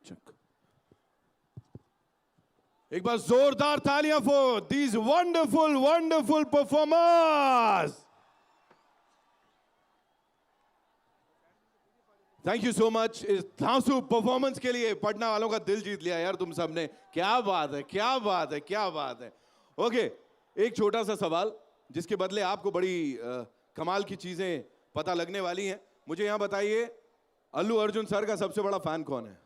चक। एक बार जोरदार तालियां for these wonderful wonderful performers. Thank you so much इस धांसू परफॉर्मेंस के लिए। पटना वालों का दिल जीत लिया यार तुम सबने। क्या बात है, क्या बात है, क्या बात है। ओके, एक छोटा सा सवाल जिसके बदले आपको बड़ी कमाल की चीजें पता लगने वाली हैं। मुझे यहां बताइए, अल्लू अर्जुन सर का सबसे बड़ा फैन कौन है?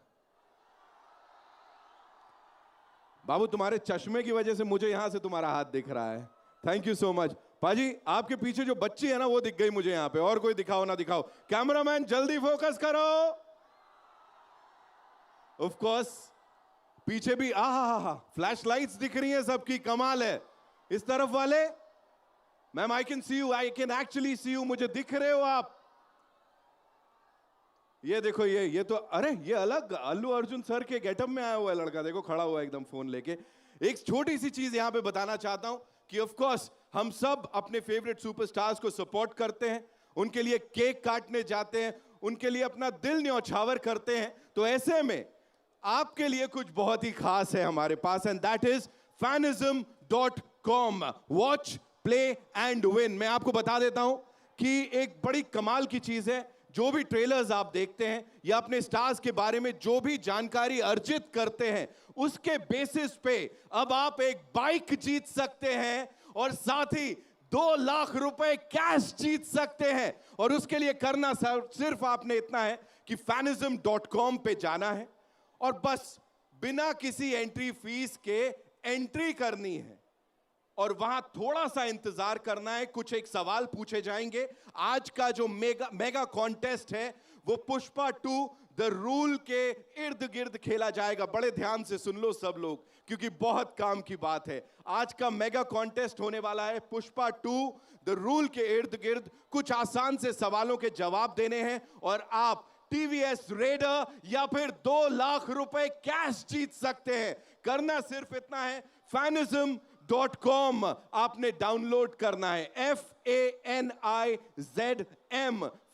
बाबू, तुम्हारे चश्मे की वजह से मुझे यहां से तुम्हारा हाथ दिख रहा है। Thank you so much. पाजी, आपके पीछे जो बच्ची है ना वो दिख गई मुझे यहां पे। और कोई दिखाओ ना दिखाओ। कैमरामैन जल्दी फोकस करो। ऑफ कोर्स पीछे भी आहा फ्लैश लाइट्स दिख रही हैं सबकी। कमाल है। इस तरफ वाले, ma'am I can see you, I can actually see you. मुझे दिख रहे हो आप। ये देखो, ये तो, अरे ये अलग अल्लू अर्जुन सर के गेटअप में आया हुआ है लड़का। देखो खड़ा हुआ है एकदम फोन लेके। एक छोटी सी चीज यहां पे बताना चाहता हूं कि ऑफ कोर्स हम सब अपने फेवरेट सुपरस्टार्स को सपोर्ट करते हैं, उनके लिए केक काटने जाते हैं, उनके लिए अपना दिल न्यौछावर करते हैं। तो ऐसे में आपके लिए कुछ बहुत ही खास है हमारे पास, and that is fanism.com। Watch, play and win. मैं आपको बता देता हूं कि एक बड़ी कमाल की चीज है। जो भी ट्रेलर्स आप देखते हैं या अपने स्टार्स के बारे में जो भी जानकारी अर्जित करते हैं, उसके बेसिस पे अब आप एक बाइक जीत सकते हैं और साथ ही 2 लाख रुपए कैश जीत सकते हैं। और उसके लिए करना सिर्फ आपने इतना है कि fanism.com पे जाना है और बस बिना किसी एंट्री फीस के एंट्री करनी है और वहां थोड़ा सा इंतजार करना है। कुछ एक सवाल पूछे जाएंगे। आज का जो मेगा कॉन्टेस्ट है वो पुष्पा 2 द रूल के इर्द गिर्द खेला जाएगा। बड़े ध्यान से सुन लो सब लोग, क्योंकि बहुत काम की बात है। आज का मेगा कॉन्टेस्ट होने वाला है पुष्पा 2 द रूल के इर्द गिर्द। कुछ आसान से सवालों के जवाब देने हैं और आप टीवीएस रेडर या फिर 2 लाख रुपए कैश जीत सकते हैं। करना सिर्फ इतना है, fanism.com आपने डाउनलोड करना है। FANIZM,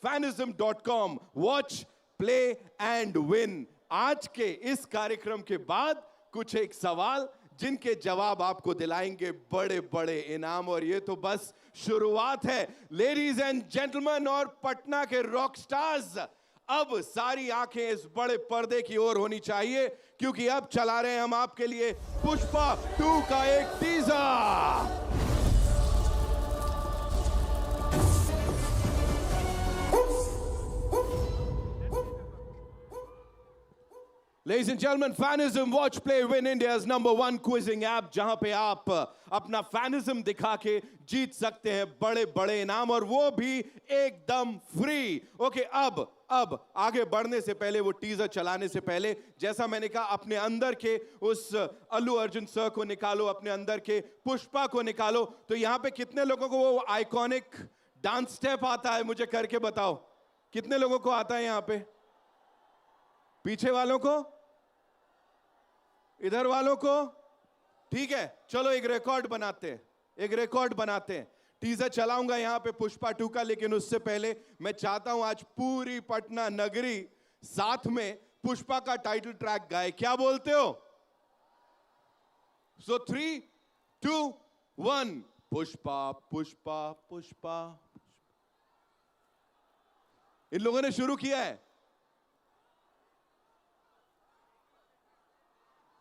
fanism.com। Watch, play and win. आज के इस कार्यक्रम के बाद कुछ एक सवाल जिनके जवाब आपको दिलाएंगे बड़े बड़े इनाम, और ये तो बस शुरुआत है लेडीज एंड जेंटलमैन। और पटना के रॉक स्टार्स, अब सारी आंखें इस बड़े पर्दे की ओर होनी चाहिए, क्योंकि अब चला रहे हैं हम आपके लिए पुष्पा 2 का एक teaser. Ladies and gentlemen, Fanism, watch, play, win, India's #1 quizzing app, जहां पे आप अपना फैनिज्म दिखा के जीत सकते हैं बड़े बड़े इनाम, और वो भी एकदम फ्री। ओके, अब आगे बढ़ने से पहले, वो टीजर चलाने से पहले, जैसा मैंने कहा, अपने अंदर के उस अल्लू अर्जुन सर को निकालो, अपने अंदर के पुष्पा को निकालो। तो यहां पे कितने लोगों को वो आइकॉनिक डांस स्टेप आता है? मुझे करके बताओ, कितने लोगों को आता है? यहां पे पीछे वालों को, इधर वालों को? ठीक है, चलो एक रिकॉर्ड बनाते हैं। टीजर चलाऊंगा यहां पे पुष्पा 2 का, लेकिन उससे पहले मैं चाहता हूं आज पूरी पटना नगरी साथ में पुष्पा का टाइटल ट्रैक गाए। क्या बोलते हो? सो 3, 2, 1, पुष्पा पुष्पा पुष्पा। इन लोगों ने शुरू किया है।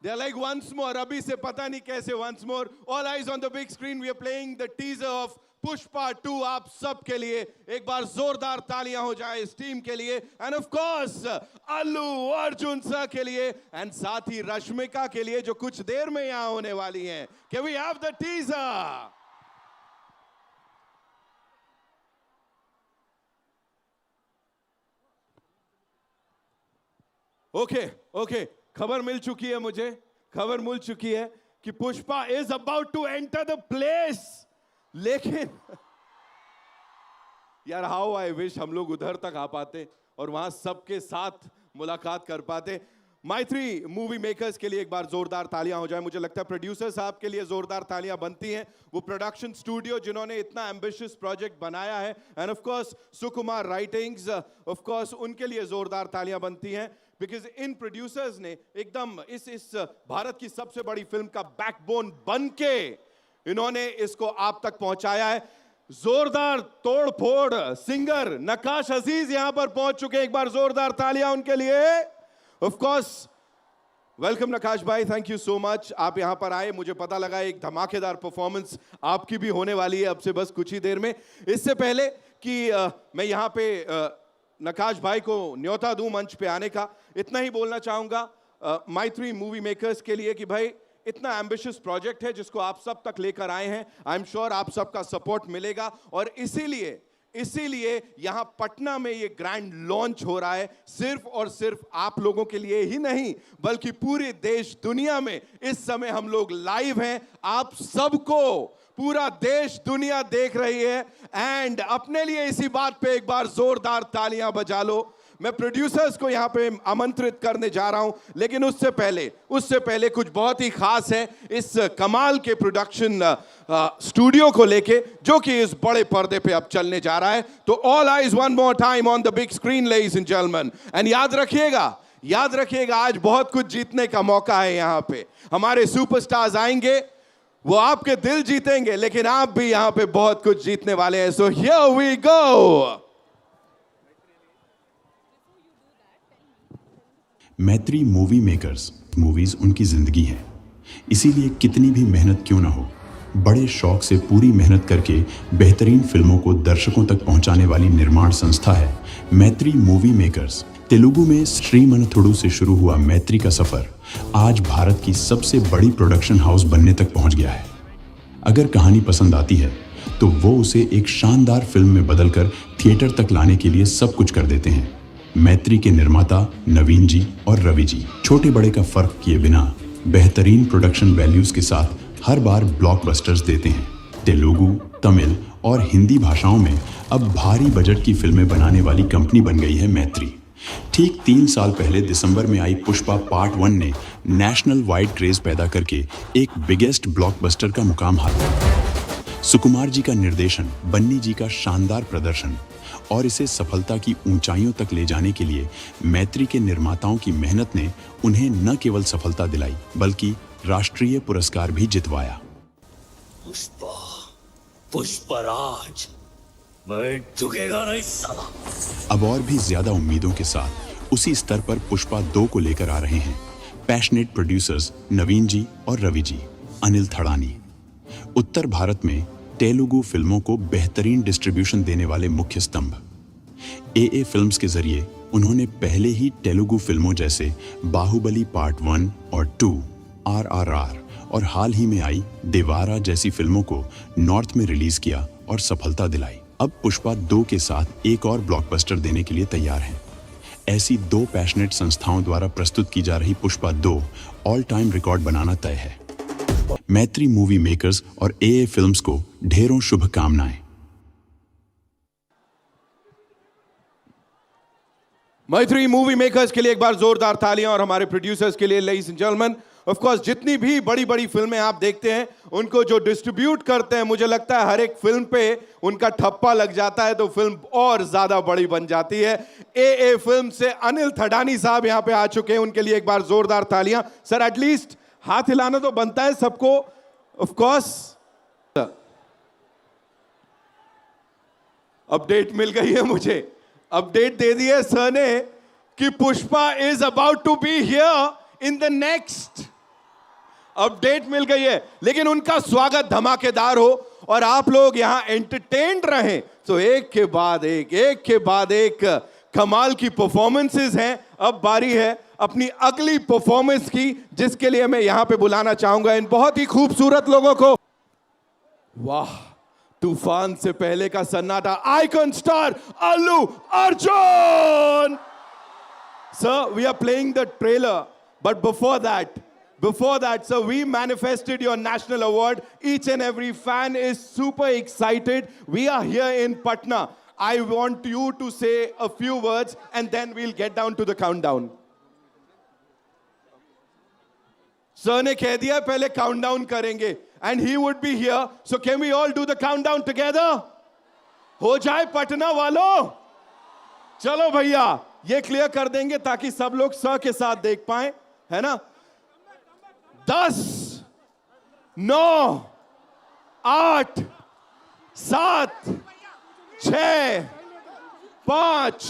They're like once more, अभी से पता नहीं कैसे once more. All eyes on the big screen. We are playing the teaser of Pushpa 2 आप सब के लिए। एक बार जोरदार तालियां हो जाए इस टीम के लिए, and of course Allu Arjun sir के लिए, and साथ ही रश्मिका के लिए जो कुछ देर में यहां होने वाली हैं। Can we have the teaser? Okay. खबर मिल चुकी है कि Pushpa is about to enter the place. लेकिन यार, हाउ आई विश हम लोग उधर तक आ पाते और वहां सबके साथ मुलाकात कर पाते। माइत्री मूवी मेकर्स के लिए एक बार जोरदार तालियां हो जाए। मुझे लगता है प्रोड्यूसर साहब के लिए जोरदार तालियां बनती हैं। वो प्रोडक्शन स्टूडियो जिन्होंने इतना एम्बिशियस प्रोजेक्ट बनाया है, and of course Sukumar writings, of course उनके लिए जोरदार तालियां बनती हैं। बिकॉज इन प्रोड्यूसर्स ने एकदम इस भारत की सबसे बड़ी फिल्म का बैकबोन बन के इन्होंने इसको आप तक पहुंचाया है। जोरदार तोड़फोड़ सिंगर नकाश अजीज यहां पर पहुंच चुके हैं, एक बार जोरदार तालियां उनके लिए। ऑफ कोर्स वेलकम नकाश भाई, थैंक यू सो मच, आप यहां पर आए। मुझे पता लगा एक धमाकेदार परफॉर्मेंस आपकी भी होने वाली है अब से बस कुछ ही देर में। इससे पहले कि मैं यहां पे नकाश भाई को न्योता दूं मंच पे आने का, इतना ही बोलना चाहूंगा मैत्री मूवी मेकर्स के लिए कि भाई इतना एम्बिशियस प्रोजेक्ट है जिसको आप सब तक लेकर आए हैं। आई एम श्योर आप सबका सपोर्ट मिलेगा और इसीलिए यहां पटना में ये ग्रैंड लॉन्च हो रहा है, सिर्फ और सिर्फ आप लोगों के लिए ही नहीं बल्कि पूरे देश दुनिया में इस समय हम लोग लाइव हैं। आप सबको पूरा देश दुनिया देख रही है एंड अपने लिए इसी बात पे एक बार जोरदार तालियां बजा लो। मैं प्रोड्यूसर्स को यहां पे आमंत्रित करने जा रहा हूं, लेकिन उससे पहले कुछ बहुत ही खास है इस कमाल के प्रोडक्शन स्टूडियो को लेके जो कि इस बड़े पर्दे पे अब चलने जा रहा है। तो all eyes one more time on the big screen ladies and gentleman, and याद रखिएगा आज बहुत कुछ जीतने का मौका है। यहां पे हमारे सुपरस्टार्स आएंगे, वो आपके दिल जीतेंगे, लेकिन आप भी यहां पे बहुत कुछ जीतने वाले हैं। So here we go. Mythri movie makers, movies उनकी जिंदगी है, इसीलिए कितनी भी मेहनत क्यों ना हो, बड़े शौक से पूरी मेहनत करके बेहतरीन फिल्मों को दर्शकों तक पहुंचाने वाली निर्माण संस्था है मैत्री मूवी मेकर्स। तेलुगु में श्रीमनथुडु से शुरू हुआ मैत्री का सफर आज भारत की सबसे बड़ी प्रोडक्शन हाउस बनने तक पहुंच गया है। अगर कहानी पसंद आती है तो वो उसे एक शानदार फिल्म में बदलकर थिएटर तक लाने के लिए सब कुछ कर देते हैं। मैत्री के निर्माता नवीन जी और रवि जी छोटे बड़े का फर्क किए बिना बेहतरीन प्रोडक्शन वैल्यूज के साथ हर बार ब्लॉकबस्टर्स देते हैं। तेलुगु, तमिल और हिंदी भाषाओं में अब भारी बजट की फिल्में बनाने वाली कंपनी बन गई है मैत्री। ठीक 3 साल पहले दिसंबर में आई पुष्पा पार्ट 1 ने नेशनल वाइड क्रेज पैदा करके एक बिगेस्ट ब्लॉकबस्टर का मुकाम हासिल। सुकुमार जी का निर्देशन, बन्नी जी का शानदार प्रदर्शन और इसे सफलता की ऊंचाइयों तक ले जाने के लिए मैत्री के निर्माताओं की मेहनत ने उन्हें न केवल सफलता दिलाई बल्कि राष्ट्रीय पुरस्कार भी जितवाया। पुष्पराज, मैं झुकेगा नहीं साला। अब और भी ज्यादा उम्मीदों के साथ उसी स्तर पर पुष्पा 2 को लेकर आ रहे हैं पैशनेट प्रोड्यूसर्स नवीन जी और रवि जी, अनिल थड़ानी। उत्तर भारत में तेलुगु फिल्मों को बेहतरीन डिस्ट्रीब्यूशन देने वाले मुख्य स्तंभ। एए फिल्म्स के जरिए उन्होंने पहले ही तेलुगु फिल्मों जैसे बाहुबली पार्ट 1 और 2, आरआरआर और हाल ही में आई देवारा जैसी फिल्मों को नॉर्थ में रिलीज किया और सफलता दिलाई। अब पुष्पा 2 के साथ एक और ब्लॉकबस्टर देने के लिए तैयार हैं। ऐसी 2 पैशनेट संस्थाओं द्वारा प्रस्तुत की जा रही पुष्पा 2 ऑल टाइम रिकॉर्ड बनाना तय है। मैत्री मूवी मेकर्स और एए फिल्म्स को ढेरों शुभकामनाएं। मैत्री मूवी मेकर्स के लिए एक बार जोरदार तालियां और हमारे प्रोड्यूसर्स के लिए ladies and gentleman. Of course जितनी भी बड़ी बड़ी फिल्में आप देखते हैं उनको जो डिस्ट्रीब्यूट करते हैं, मुझे लगता है हर एक फिल्म पे उनका ठप्पा लग जाता है तो फिल्म और ज्यादा बड़ी बन जाती है। एए फिल्म से अनिल थड़ानी साहब यहां पे आ चुके हैं, उनके लिए एक बार जोरदार तालियां। सर एटलीस्ट हाथ हिलाना तो बनता है सबको। ऑफ कोर्स अपडेट मिल गई है मुझे, अपडेट दे दी है सर ने कि Pushpa is about to be here in the next. Update मिल गई है, लेकिन उनका स्वागत धमाकेदार हो और आप लोग यहां एंटरटेन्ड रहें। तो एक के बाद एक कमाल की परफॉर्मेंसेस हैं। अब बारी है अपनी अगली परफॉर्मेंस की, जिसके लिए मैं यहां पे बुलाना चाहूंगा इन बहुत ही खूबसूरत लोगों को। वाह, तूफान से पहले का सन्नाटा, icon star Allu Arjun. Sir, we are playing the trailer, but before that, sir, we manifested your national award. Each and every fan is super excited. We are here in Patna. I want you to say a few words and then we'll get down to the countdown. Sir ने कह दिया पहले countdown करेंगे and he would be here. So can we all do the countdown together? हो जाए पटना वालों, चलो भैया, ये क्लियर कर देंगे ताकि सब लोग स के साथ देख पाए, है ना? 10, 9, 8, 7, 6, 5,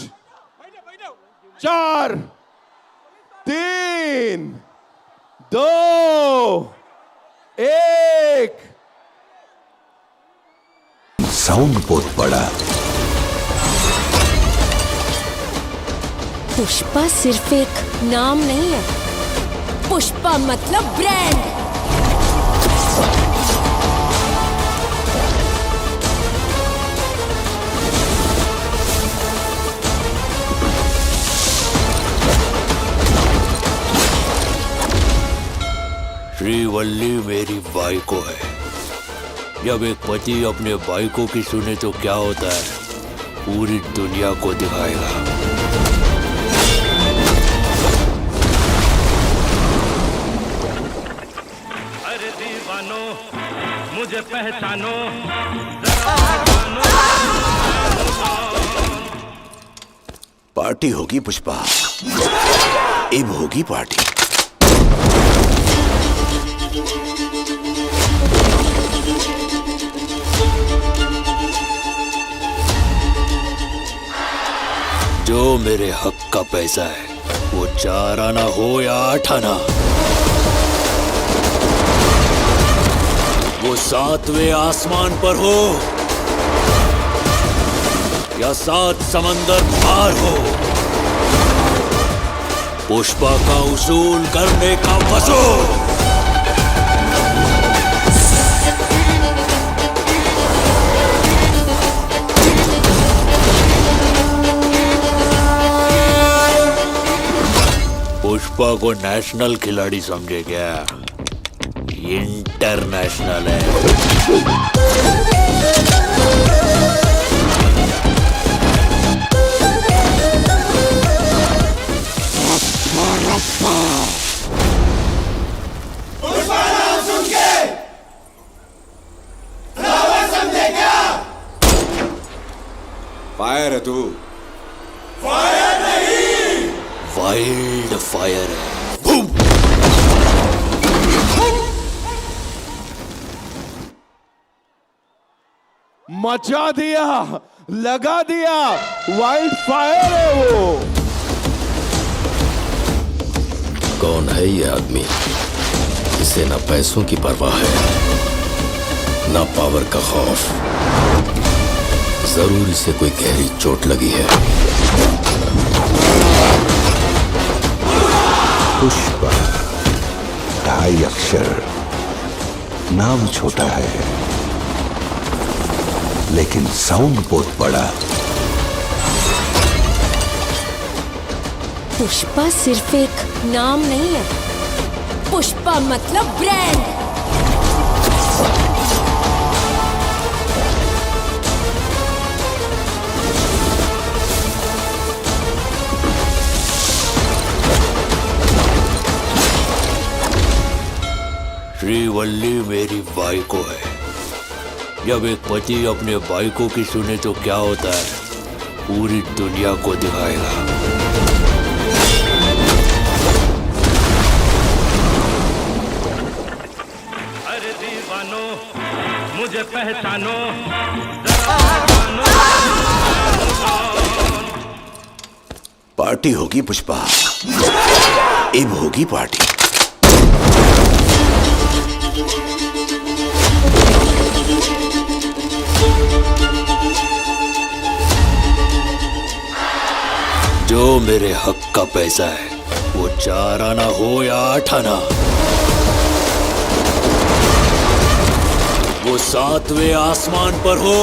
4, 3, 2, 1। साउंड बहुत बड़ा। पुष्पा सिर्फ एक नाम नहीं है, पुष्पा मतलब ब्रांड। श्रीवल्ली मेरी वाइको है। जब एक पति अपने वाइको की सुने तो क्या होता है, पूरी दुनिया को दिखाएगा। अरे दीवानो मुझे पहचानो, पार्टी होगी पुष्पा, अब होगी पार्टी। जो मेरे हक का पैसा है, वो 4 आना हो या 8 आना, वो 7वें आसमान पर हो या 7 समंदर पार हो, पुष्पा का उसूल करने का वसूल। पुष्पा को नेशनल खिलाड़ी समझे क्या? इंटरनेशनल है। फायर है तू। वाइल्ड फायर है। मचा दिया, लगा दिया, वाइल्ड फायर है वो। कौन है ये आदमी जिसे ना पैसों की परवाह है, ना पावर का खौफ? जरूर इसे कोई गहरी चोट लगी है। पुष्पा 2.5 अक्षर, नाम छोटा है लेकिन साउंड बहुत बड़ा। पुष्पा सिर्फ एक नाम नहीं है, पुष्पा मतलब ब्रांड। श्रीवल्ली मेरी वाइको है। जब एक पति अपने वाइको की सुने तो क्या होता है, पूरी दुनिया को दिखाएगा। अरे दीवानो मुझे पहचानो, पार्टी होगी पुष्पा, अब होगी पार्टी। जो मेरे हक का पैसा है, वो 4 आना हो या 8 आना, वो 7वें आसमान पर हो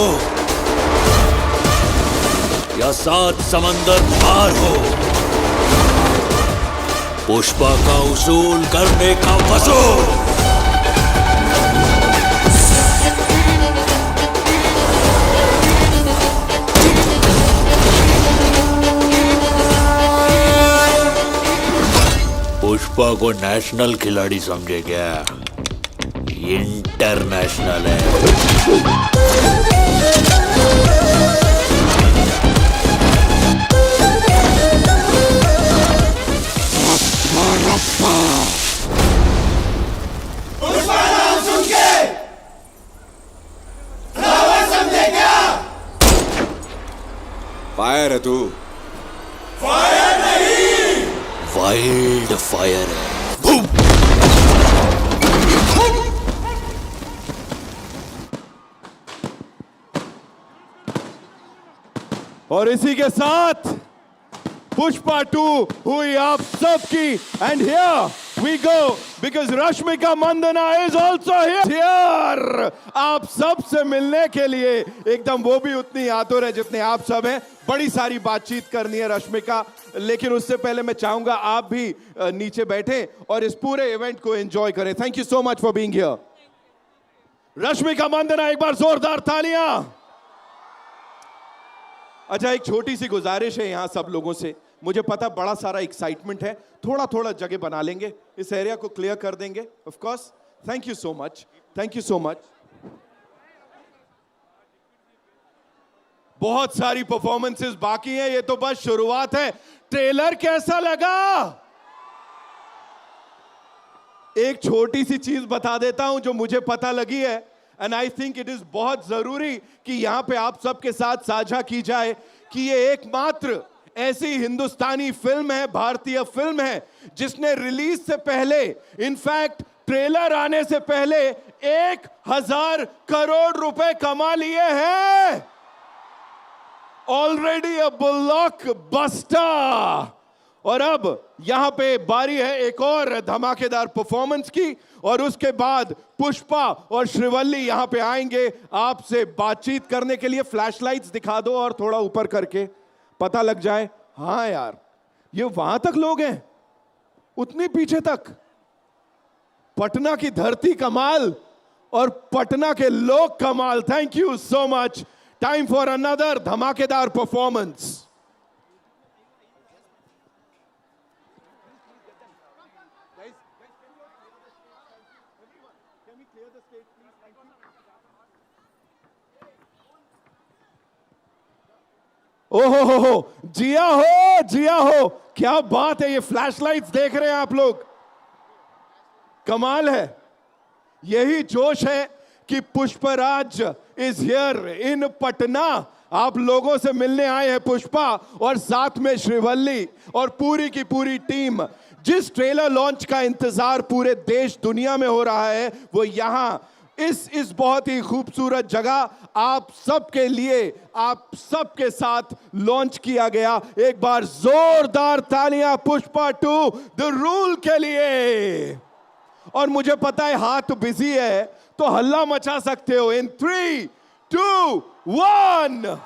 या 7 समंदर पार हो, पुष्पा का उसूल करने का वसूल। पुष्पा को नेशनल खिलाड़ी समझे क्या? इंटरनेशनल है। फायर है तू। वाइल्ड फायर है। और इसी के साथ पुष्पा 2 हुई आप सबकी and here we go because Rashmika Mandanna is also here आप सब से मिलने के लिए। एकदम वो भी उतनी आतुर है जितने आप सब हैं। बड़ी सारी बातचीत करनी है रश्मिका, लेकिन उससे पहले मैं चाहूंगा आप भी नीचे बैठें और इस पूरे इवेंट को एंजॉय करें। Thank you so much for being here. Rashmika Mandanna, एक बार जोरदार तालियां। अच्छा, एक छोटी सी गुजारिश है यहां सब लोगों से। मुझे पता बड़ा सारा एक्साइटमेंट है, थोड़ा थोड़ा जगह बना लेंगे, इस एरिया को क्लियर कर देंगे of course. Thank you so much, thank you so much. बहुत सारी परफॉर्मेंसेस बाकी हैं, ये तो बस शुरुआत है। ट्रेलर कैसा लगा? एक छोटी सी चीज बता देता हूं जो मुझे पता लगी है and I think it is बहुत जरूरी कि यहां पे आप सबके साथ साझा की जाए कि ये एकमात्र ऐसी हिंदुस्तानी फिल्म है, भारतीय फिल्म है, जिसने रिलीज से पहले, इनफैक्ट ट्रेलर आने से पहले 1000 करोड़ रुपए कमा लिए हैं। ऑलरेडी अ ब्लॉकबस्टर। और अब यहां पे बारी है एक और धमाकेदार परफॉर्मेंस की, और उसके बाद पुष्पा और श्रीवल्ली यहां पे आएंगे आपसे बातचीत करने के लिए। फ्लैशलाइट्स दिखा दो और थोड़ा ऊपर करके पता लग जाए। हाँ यार, ये वहां तक लोग हैं, उतनी पीछे तक। पटना की धरती कमाल और पटना के लोग कमाल। Thank you so much. Time for another धमाकेदार परफॉर्मेंस। ओहो हो, जिया हो, जिया हो, क्या बात है। ये फ्लैशलाइट्स देख रहे हैं आप लोग, कमाल है। यही जोश है कि Pushparaj is here in Patna. आप लोगों से मिलने आए हैं पुष्पा और साथ में श्रीवल्ली और पूरी की पूरी टीम। जिस ट्रेलर लॉन्च का इंतजार पूरे देश दुनिया में हो रहा है, वो यहां इस बहुत ही खूबसूरत जगह आप सबके लिए, आप सबके साथ लॉन्च किया गया। एक बार जोरदार तालियां पुष्पा 2 द रूल के लिए। और मुझे पता है हाथ बिजी है, तो हल्ला मचा सकते हो इन 3, 2, 1।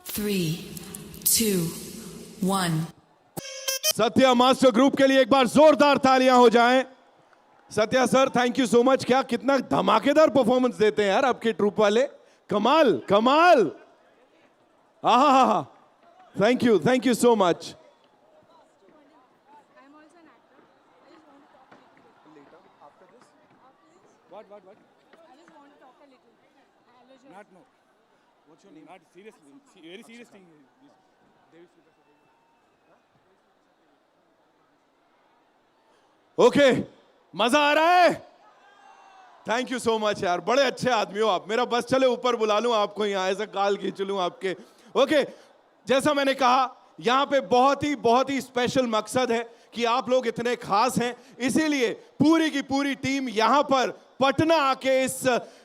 Three, 2, 1. सत्या मास्टर ग्रुप के लिए एक बार जोरदार तालियां हो जाएं। Satya sir, thank you so much. क्या कितना धमाकेदार परफॉर्मेंस देते हैं यार आपके ट्रूप वाले। कमाल कमाल। आहा, thank you so much. Okay, मजा आ रहा है? थैंक यू सो मच यार, बड़े अच्छे आदमी हो आप। मेरा बस चले ऊपर बुला लूं आपको, यहाँ ऐसा गाल खींच लूं आपके। ओके, जैसा मैंने कहा, यहाँ पे बहुत ही स्पेशल मकसद है कि आप लोग इतने खास हैं, इसीलिए पूरी की पूरी टीम यहाँ पर पटना आके इस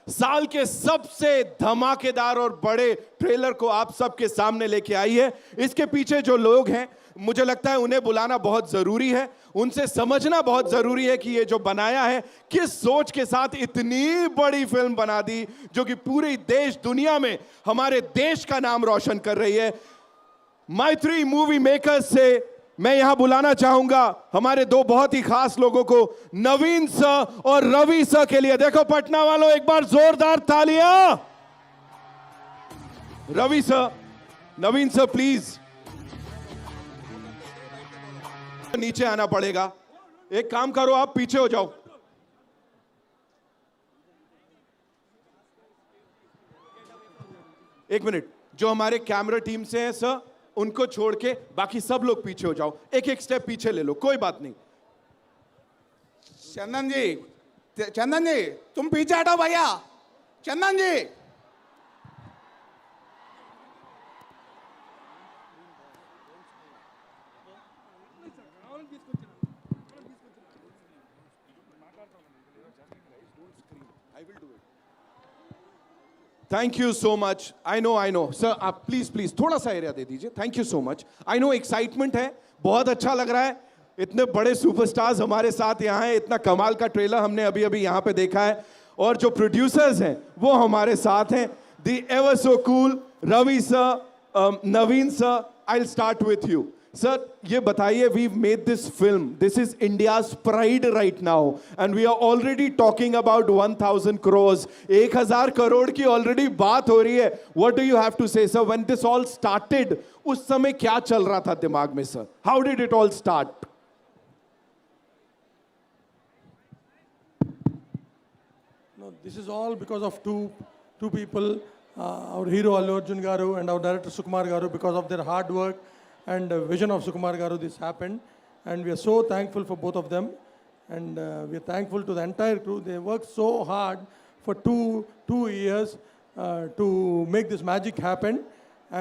साल के सबसे धमाकेदार और बड़े ट्रेलर को आप सबके सामने लेके आई है। इसके पीछे जो लोग हैं, मुझे लगता है उन्हें बुलाना बहुत जरूरी है, उनसे समझना बहुत जरूरी है कि ये जो बनाया है किस सोच के साथ इतनी बड़ी फिल्म बना दी, जो कि पूरी देश दुनिया में हमारे देश का नाम रोशन कर रही है। मैत्री मूवी मेकर्स से मैं यहां बुलाना चाहूंगा हमारे दो बहुत ही खास लोगों को, नवीन सर और रवि सर के लिए। देखो पटना वालों, एक बार जोरदार तालियां। Ravi sir, Naveen sir please नीचे आना पड़ेगा। एक काम करो, आप पीछे हो जाओ। एक मिनट, जो हमारे कैमरा टीम से हैं सर, उनको छोड़ के बाकी सब लोग पीछे हो जाओ, एक एक स्टेप पीछे ले लो, कोई बात नहीं। चंदन जी तुम पीछे हटो भैया। Chandan ji thank you so much. I know sir, आप प्लीज थोड़ा सा एरिया दे दीजिए। Thank you so much. I know excitement है, बहुत अच्छा लग रहा है, इतने बड़े सुपरस्टार्स हमारे साथ यहाँ हैं, इतना कमाल का ट्रेलर हमने अभी अभी यहाँ पे देखा है, और जो प्रोड्यूसर्स हैं वो हमारे साथ हैं, the ever so cool Ravi sir, Naveen sir. I will start with you sir, ये बताइए, we made this film, this is India's pride right now, and we are already talking about 1000 crores, 1000 crore की ऑलरेडी बात हो रही है। What do you have to say sir, when this all started, उस समय क्या चल रहा था दिमाग में sir? How did it all start? No, this is all because of two people, our hero Allu Arjun Garu and our director Sukumar Garu. Because of their hard work and vision of Sukumar Garu, this happened, and we are so thankful for both of them, and we are thankful to the entire crew. They worked so hard for two years to make this magic happen.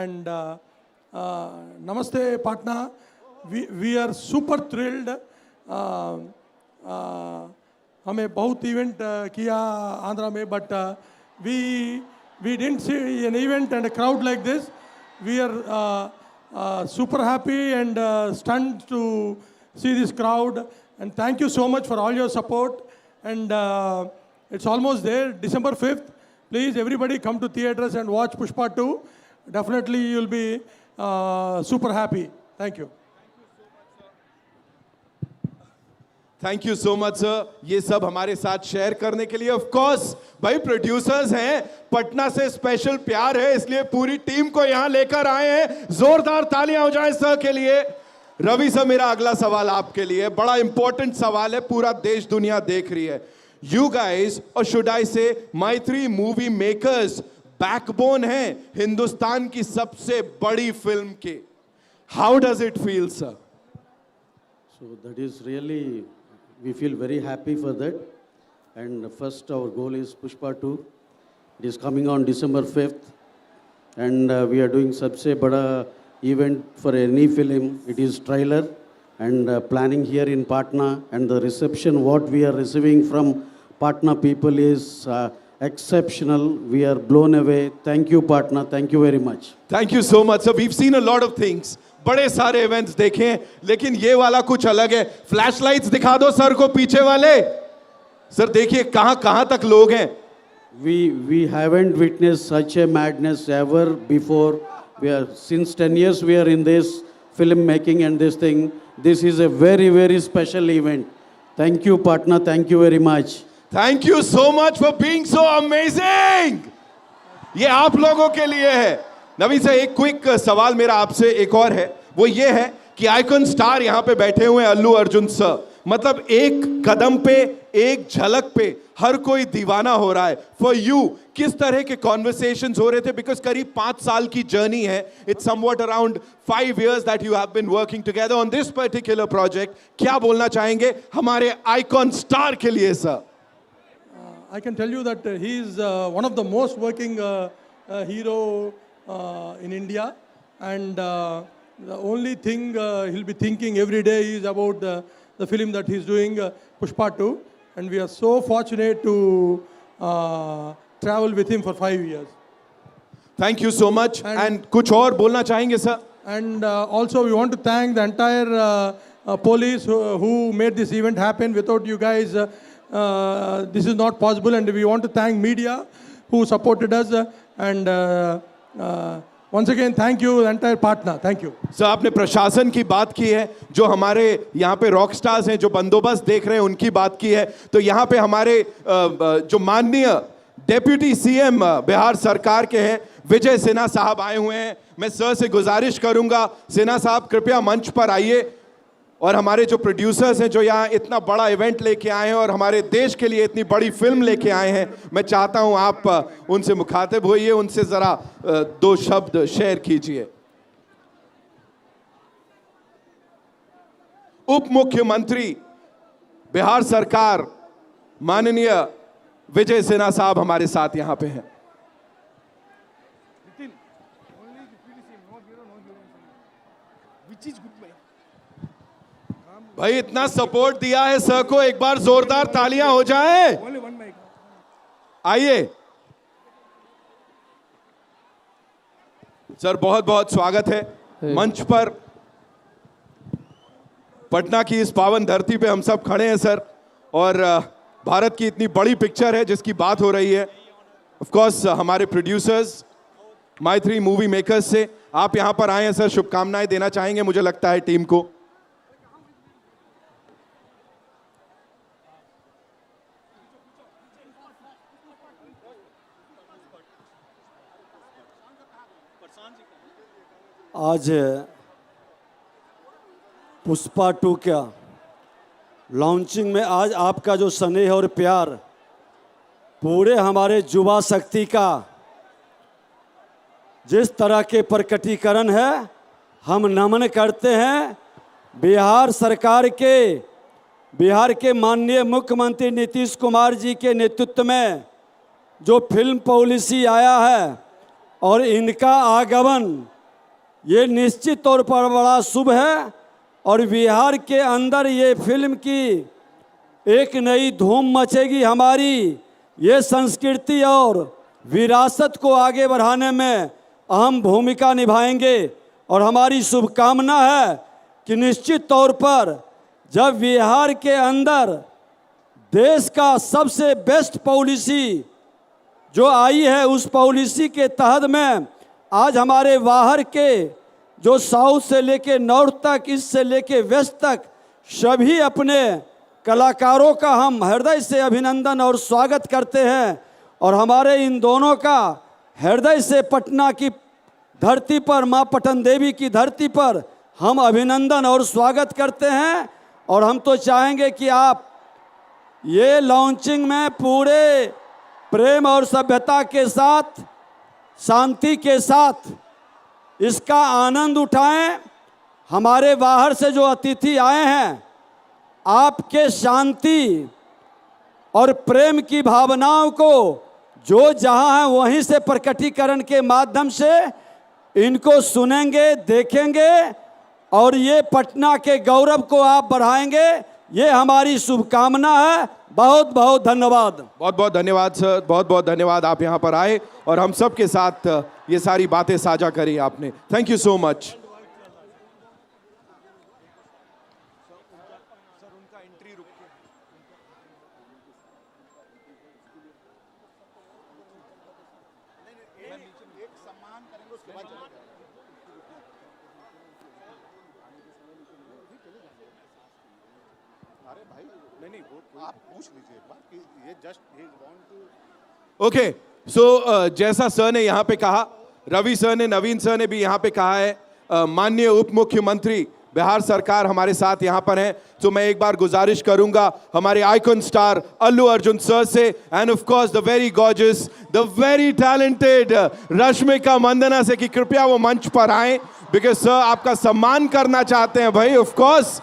And Namaste Patna, we are super thrilled. हमें बहुत event किया आंध्रा में, but we didn't see an event and a crowd like this. We are super happy and stunned to see this crowd, and thank you so much for all your support. And it's almost there, December 5th. Please everybody come to theaters and watch Pushpa 2. Definitely you'll be super happy. Thank you. Thank you so much sir, ये सब हमारे साथ share करने के लिए। Of course भाई, producers हैं, पटना से स्पेशल प्यार है, इसलिए पूरी टीम को यहां लेकर आए हैं। जोरदार तालियां हो जाए सर के लिए। रवि सर, मेरा अगला सवाल आपके लिए बड़ा इंपॉर्टेंट सवाल है, पूरा देश दुनिया देख रही है। यू गाइज, और शुड आई से मैत्री मूवी मेकर्स, बैकबोन है हिंदुस्तान की सबसे बड़ी फिल्म के। How does it feel sir? So that is really, we feel very happy for that. And first our goal is Pushpa 2. It is coming on December 5th. And we are doing sabse bada event for any film. It is trailer and planning here in Patna. And the reception, what we are receiving from Patna people is exceptional. We are blown away. Thank you Patna. Thank you very much. Thank you so much sir. We've seen a lot of things. बड़े सारे events देखे, लेकिन ये वाला कुछ अलग है। Flash lights दिखा दो सर को, पीछे वाले सर, देखिए कहां कहां तक लोग हैं। We haven't witnessed such a madness ever before. We are since 10 years we are in this film making and this thing. This is a very very special event. Thank you Patna. Thank you very much. Thank you so much for being so amazing. ये आप लोगों के लिए है। नवीन sir, एक quick सवाल मेरा आपसे एक और है, वो ये है कि आइकॉन स्टार यहाँ पे बैठे हुए हैं अल्लू अर्जुन सर, मतलब एक कदम पे, एक झलक पे हर कोई दीवाना हो रहा है। फॉर यू किस तरह के कॉन्वर्सेशंस हो रहे थे? बिकॉज करीब 5 साल की जर्नी है, it's somewhat around 5 years that you have been working together on this particular project. क्या बोलना चाहेंगे हमारे आइकॉन स्टार के लिए sir? I can tell you that he is one of the most working hero in India, and the only thing he'll be thinking every day is about the film that he's doing, Pushpa 2, and we are so fortunate to travel with him for 5 years. Thank you so much. And कुछ और बोलना चाहेंगे sir? And also we want to thank the entire police who made this event happen. Without you guys, this is not possible, and we want to thank media who supported us, and once again thank you entire Patna. Thank you sir. आपने प्रशासन की बात की है, जो हमारे यहाँ पे रॉक स्टार्स हैं, जो बंदोबस्त देख रहे हैं, उनकी बात की है, तो यहाँ पे हमारे जो माननीय डेप्यूटी सीएम बिहार सरकार के हैं विजय सिन्हा साहब आए हुए हैं। मैं सर से गुजारिश करूंगा, सिन्हा साहब कृपया मंच पर आइए और हमारे जो प्रोड्यूसर्स हैं जो यहाँ इतना बड़ा इवेंट लेके आए हैं और हमारे देश के लिए इतनी बड़ी फिल्म लेके आए हैं, मैं चाहता हूं आप उनसे मुखातिब होइए, उनसे जरा 2 शब्द शेयर कीजिए। उप मुख्यमंत्री बिहार सरकार माननीय विजय सिन्हा साहब हमारे साथ यहां पे हैं। भाई इतना सपोर्ट दिया है सर को, एक बार जोरदार तालियां हो जाए। आइए सर, बहुत बहुत स्वागत है मंच पर। पटना की इस पावन धरती पे हम सब खड़े हैं सर, और भारत की इतनी बड़ी पिक्चर है जिसकी बात हो रही है। ऑफ कोर्स हमारे प्रोड्यूसर्स माई3 मूवी मेकर्स से आप यहां पर आए हैं सर, शुभकामनाएं देना चाहेंगे मुझे लगता है टीम को। आज पुष्पा 2 क्या लॉन्चिंग में आज आपका जो स्नेह और प्यार पूरे हमारे युवा शक्ति का जिस तरह के प्रकटीकरण है, हम नमन करते हैं बिहार सरकार के, बिहार के माननीय मुख्यमंत्री नीतीश कुमार जी के नेतृत्व में जो फिल्म पॉलिसी आया है और इनका आगमन ये निश्चित तौर पर बड़ा शुभ है। और बिहार के अंदर ये फिल्म की एक नई धूम मचेगी। हमारी ये संस्कृति और विरासत को आगे बढ़ाने में अहम भूमिका निभाएंगे और हमारी शुभकामना है कि निश्चित तौर पर जब बिहार के अंदर देश का सबसे बेस्ट पॉलिसी जो आई है, उस पॉलिसी के तहत में आज हमारे बाहर के जो साउथ से लेके नॉर्थ तक, ईस्ट से लेके वेस्ट तक सभी अपने कलाकारों का हम हृदय से अभिनंदन और स्वागत करते हैं। और हमारे इन दोनों का हृदय से पटना की धरती पर, माँ पटन देवी की धरती पर हम अभिनंदन और स्वागत करते हैं। और हम तो चाहेंगे कि आप ये लॉन्चिंग में पूरे प्रेम और सभ्यता के साथ, शांति के साथ इसका आनंद उठाएं। हमारे बाहर से जो अतिथि आए हैं, आपके शांति और प्रेम की भावनाओं को जो जहां है वहीं से प्रकटीकरण के माध्यम से इनको सुनेंगे, देखेंगे और ये पटना के गौरव को आप बढ़ाएंगे, ये हमारी शुभकामना है। बहुत बहुत धन्यवाद। बहुत बहुत धन्यवाद सर, बहुत बहुत धन्यवाद आप यहाँ पर आए और हम सब के साथ ये सारी बातें साझा करी आपने। Thank you so much. Okay, so जैसा सर ने यहाँ पे कहा, रवि सर ने, नवीन सर ने भी यहाँ पे कहा है, माननीय उप मुख्यमंत्री बिहार सरकार हमारे साथ यहाँ पर हैं। तो मैं एक बार गुजारिश करूंगा हमारे icon star Allu Arjun sir से, and of course the very gorgeous, the very talented Rashmika Mandanna से कि कृपया वो मंच पर आए, बिकॉज सर आपका सम्मान करना चाहते हैं भाई। ऑफ कोर्स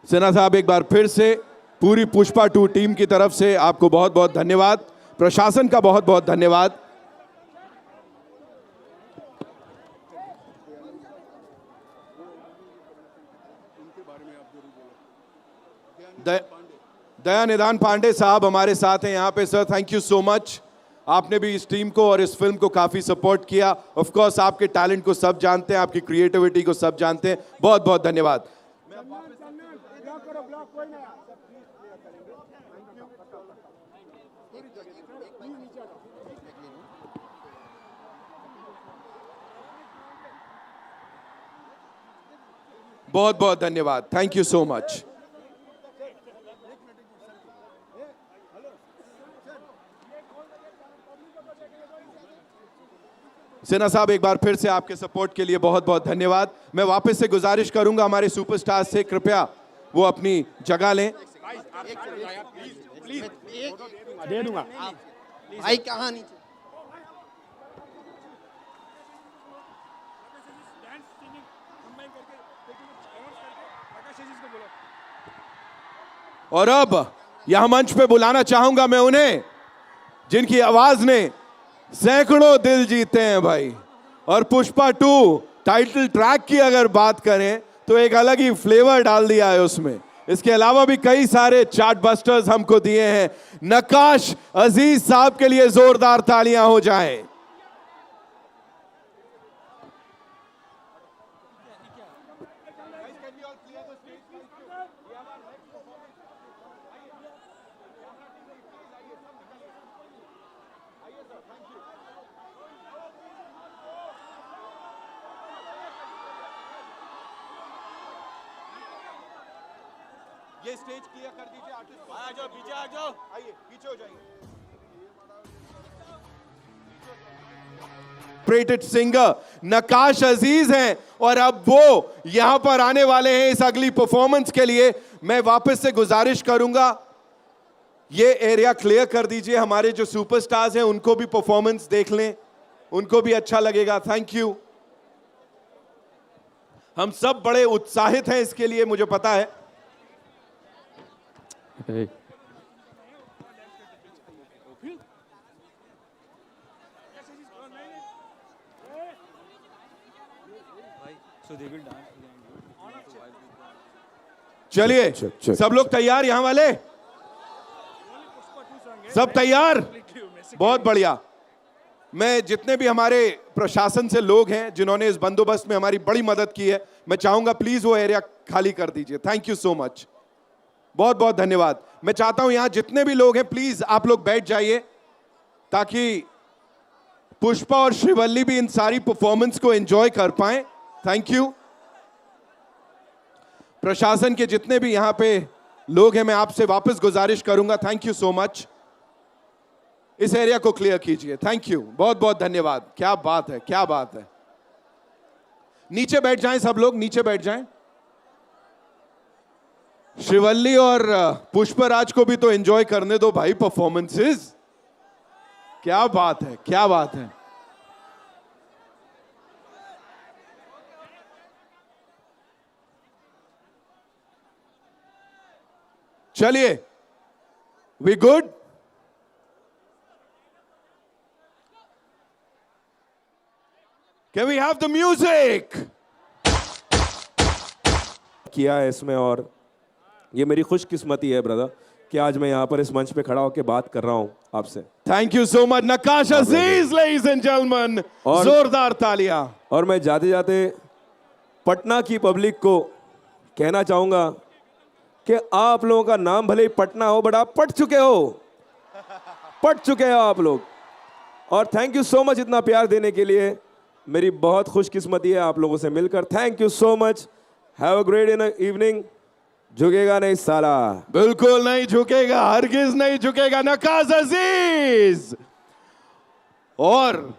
सिन्हा साहब, एक बार फिर से पूरी पुष्पा 2 टीम की तरफ से आपको बहुत बहुत धन्यवाद, प्रशासन का बहुत बहुत धन्यवाद। दया निदान पांडे साहब हमारे साथ हैं यहाँ पे। Sir thank you so much, आपने भी इस टीम को और इस फिल्म को काफी सपोर्ट किया। ऑफ कोर्स आपके टैलेंट को सब जानते हैं, आपकी क्रिएटिविटी को सब जानते हैं। बहुत बहुत धन्यवाद। बहुत बहुत धन्यवाद, thank you so much. Sinha साहब, एक बार फिर से आपके सपोर्ट के लिए बहुत बहुत धन्यवाद। मैं वापस से गुजारिश करूंगा हमारे सुपरस्टार से, कृपया वो अपनी जगह लें। दे दूंगा भाई, कहाँ नीचे। और अब यहां मंच पे बुलाना चाहूंगा मैं उन्हें जिनकी आवाज ने सैकड़ों दिल जीते हैं भाई। और पुष्पा 2 टाइटल ट्रैक की अगर बात करें तो एक अलग ही फ्लेवर डाल दिया है उसमें। इसके अलावा भी कई सारे चार्ट बस्टर्स हमको दिए हैं। नक्काश अजीज साहब के लिए जोरदार तालियां हो जाएं। ये स्टेज क्लियर कर दीजिए आर्टिस्ट। आ जाओ पीछे, आ जाओ, आइए पीछे हो जाइए। प्रेटेड सिंगर नक्काश अजीज हैं और अब वो यहां पर आने वाले हैं इस अगली परफॉर्मेंस के लिए। मैं वापस से गुजारिश करूंगा ये एरिया क्लियर कर दीजिए। हमारे जो सुपरस्टार्स हैं उनको भी परफॉर्मेंस देख लें, उनको भी अच्छा लगेगा। Thank you. हम सब बड़े उत्साहित हैं इसके लिए, मुझे पता है। Hey. चलिए सब लोग तैयार, यहां वाले सब तैयार? बहुत बढ़िया। मैं जितने भी हमारे प्रशासन से लोग हैं जिन्होंने इस बंदोबस्त में हमारी बड़ी मदद की है, मैं चाहूंगा प्लीज वो एरिया खाली कर दीजिए। थैंक यू सो मच, बहुत बहुत धन्यवाद। मैं चाहता हूं यहां जितने भी लोग हैं प्लीज आप लोग बैठ जाइए ताकि पुष्पा और श्रीवल्ली भी इन सारी परफॉर्मेंस को एंजॉय कर पाएं। Thank you. प्रशासन के जितने भी यहां पे लोग हैं मैं आपसे वापस गुजारिश करूंगा, थैंक यू सो मच, इस एरिया को क्लियर कीजिए। थैंक यू, बहुत बहुत धन्यवाद। क्या बात है, क्या बात है। नीचे बैठ जाएं सब लोग, नीचे बैठ जाएं। श्रीवल्ली और पुष्पराज को भी तो एंजॉय करने दो भाई परफॉर्मेंसेस। क्या बात है, क्या बात है। चलिए, we good? Can we have the music? किया है इसमें, और ये मेरी खुशकिस्मती है ब्रदर कि आज मैं यहाँ पर इस मंच पे खड़ा होकर बात कर रहा हूँ आपसे। Thank you so much Nakash Aziz, ladies and gentleman, जोरदार तालियां। और मैं जाते जाते पटना की पब्लिक को कहना चाहूंगा कि आप लोगों का नाम भले ही पटना हो, बट आप पट चुके हो, पट चुके हो आप लोग। और थैंक यू सो मच इतना प्यार देने के लिए। मेरी बहुत खुशकिस्मती है आप लोगों से मिलकर। Thank you so much. Have a great evening. झुकेगा नहीं साला, बिल्कुल नहीं झुकेगा, हरगिज नहीं झुकेगा नक्काश अजीज। और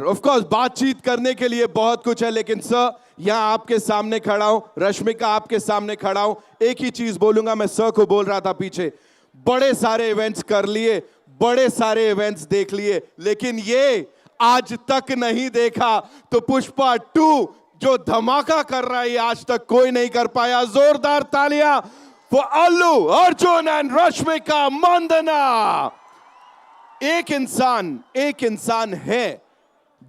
ऑफ कोर्स बातचीत करने के लिए बहुत कुछ है, लेकिन सर यहां आपके सामने खड़ा हूं, रश्मिका आपके सामने खड़ा हूं, एक ही चीज बोलूंगा। मैं सर को बोल रहा था पीछे, बड़े सारे इवेंट्स कर लिए, बड़े सारे इवेंट्स देख लिए, लेकिन ये आज तक नहीं देखा तो पुष्पा 2 जो धमाका कर रहा है आज तक कोई नहीं कर पाया। जोरदार तालियां फॉर अल्लू अर्जुन एंड रश्मिका मंदना। एक इंसान है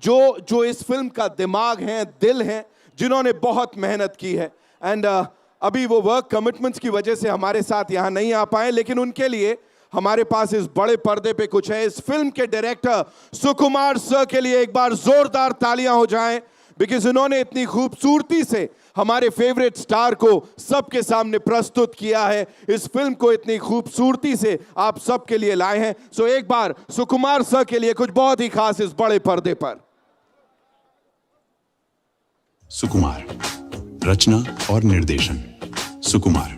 जो इस फिल्म का दिमाग है, दिल है, जिन्होंने बहुत मेहनत की है। एंड अभी वो वर्क कमिटमेंट्स की वजह से हमारे साथ यहां नहीं आ पाए, लेकिन उनके लिए हमारे पास इस बड़े पर्दे पे कुछ है। इस फिल्म के डायरेक्टर सुकुमार सर के लिए एक बार जोरदार तालियां हो जाएं, बिकॉज उन्होंने इतनी खूबसूरती से हमारे फेवरेट स्टार को सबके सामने प्रस्तुत किया है। इस फिल्म को इतनी खूबसूरती से आप सबके लिए लाए हैं। सो एक बार सुकुमार सर के लिए कुछ बहुत ही खास इस बड़े पर्दे पर। सुकुमार, रचना और निर्देशन सुकुमार,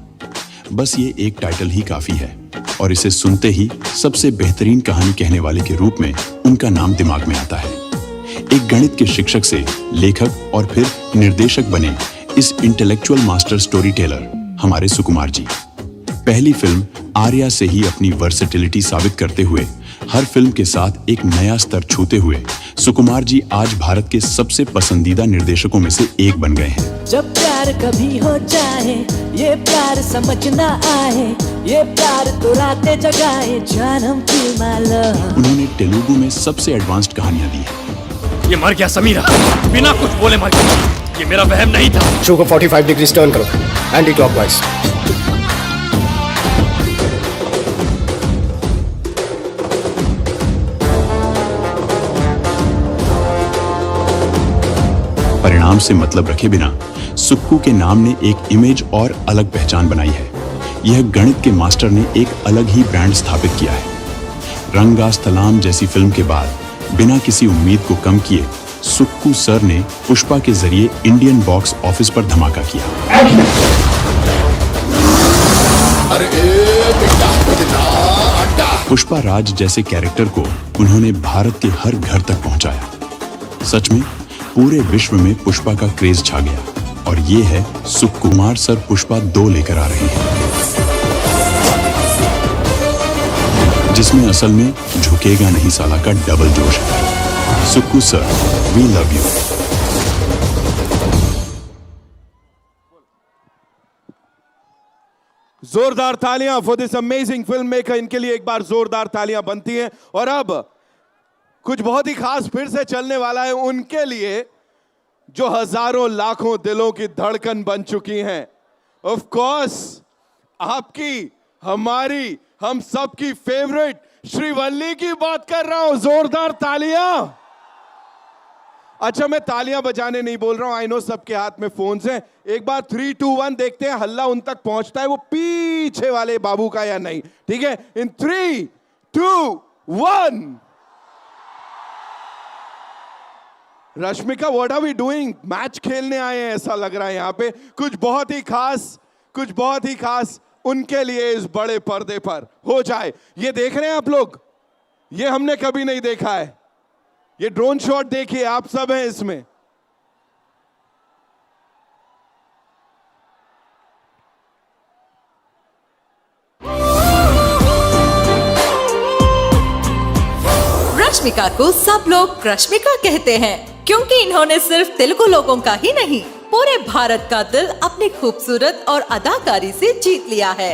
बस ये एक टाइटल ही काफी है और इसे सुनते ही सबसे बेहतरीन कहानी कहने वाले के रूप में उनका नाम दिमाग में आता है। एक गणित के शिक्षक से लेखक और फिर निर्देशक बने इस इंटेलेक्चुअल मास्टर स्टोरी टेलर हमारे सुकुमार जी। पहली फिल्म आर्या से ही अपनी वर्सेटिलिटी साबित करते हुए हर फिल्म के साथ एक नया स्तर छूते हुए सुकुमार जी आज भारत के सबसे पसंदीदा निर्देशकों में से एक बन गए हैं। जब प्यार कभी हो जाए, ये प्यार समझ ना आए, ये प्यार तो रातें जगाए, जानम की माला। उन्होंने तेलुगु में सबसे एडवांस्ड कहानियां दी हैं। ये मर गया समीरा, बिना कुछ बोले मर गया। ये मेरा वहम नहीं था। शो को 45 डिग्री टर्न करो, एंटी क्लॉकवाइज। परिणाम से मतलब रखे बिना सुक्कू के नाम ने एक इमेज और अलग पहचान बनाई है। यह गणित के मास्टर ने एक अलग ही ब्रांड स्थापित किया है। रंगा स्थलाम जैसी फिल्म के बाद बिना किसी उम्मीद को कम किए सुक्कू सर ने पुष्पा के जरिए इंडियन बॉक्स ऑफिस पर धमाका किया। पुष्पा राज जैसे कैरेक्टर को उन्होंने भारत के हर घर तक पहुंचाया। सच में पूरे विश्व में पुष्पा का क्रेज छा गया और ये है सुकुमार सर पुष्पा 2 लेकर आ रहे हैं, जिसमें असल में झुकेगा नहीं साला का डबल जोश है। Sukku sir, we love you. जोरदार तालियां for this amazing film maker. इनके लिए एक बार जोरदार तालियां बनती हैं। और अब कुछ बहुत ही खास फिर से चलने वाला है उनके लिए जो हजारों लाखों दिलों की धड़कन बन चुकी हैं। ऑफ कोर्स आपकी, हमारी, हम सब की फेवरेट श्रीवल्ली की बात कर रहा हूं। जोरदार तालियां। अच्छा, मैं तालियां बजाने नहीं बोल रहा हूं, आई नो सबके हाथ में फोन्स हैं। एक बार 3, 2, 1 देखते हैं हल्ला उन तक पहुंचता है वो पीछे वाले बाबू का या नहीं। ठीक है, in 3, 2, 1। Rashmika, what are we doing? Match खेलने आए हैं ऐसा लग रहा है यहाँ पे। कुछ बहुत ही खास उनके लिए इस बड़े पर्दे पर हो जाए। ये देख रहे हैं आप लोग, ये हमने कभी नहीं देखा है। ये ड्रोन शॉट देखिए, आप सब हैं इसमें। रश्मिका को सब लोग रश्मिका कहते हैं क्योंकि इन्होंने सिर्फ तेलुगु लोगों का ही नहीं, पूरे भारत का दिल अपनी खूबसूरत और अदाकारी से जीत लिया है।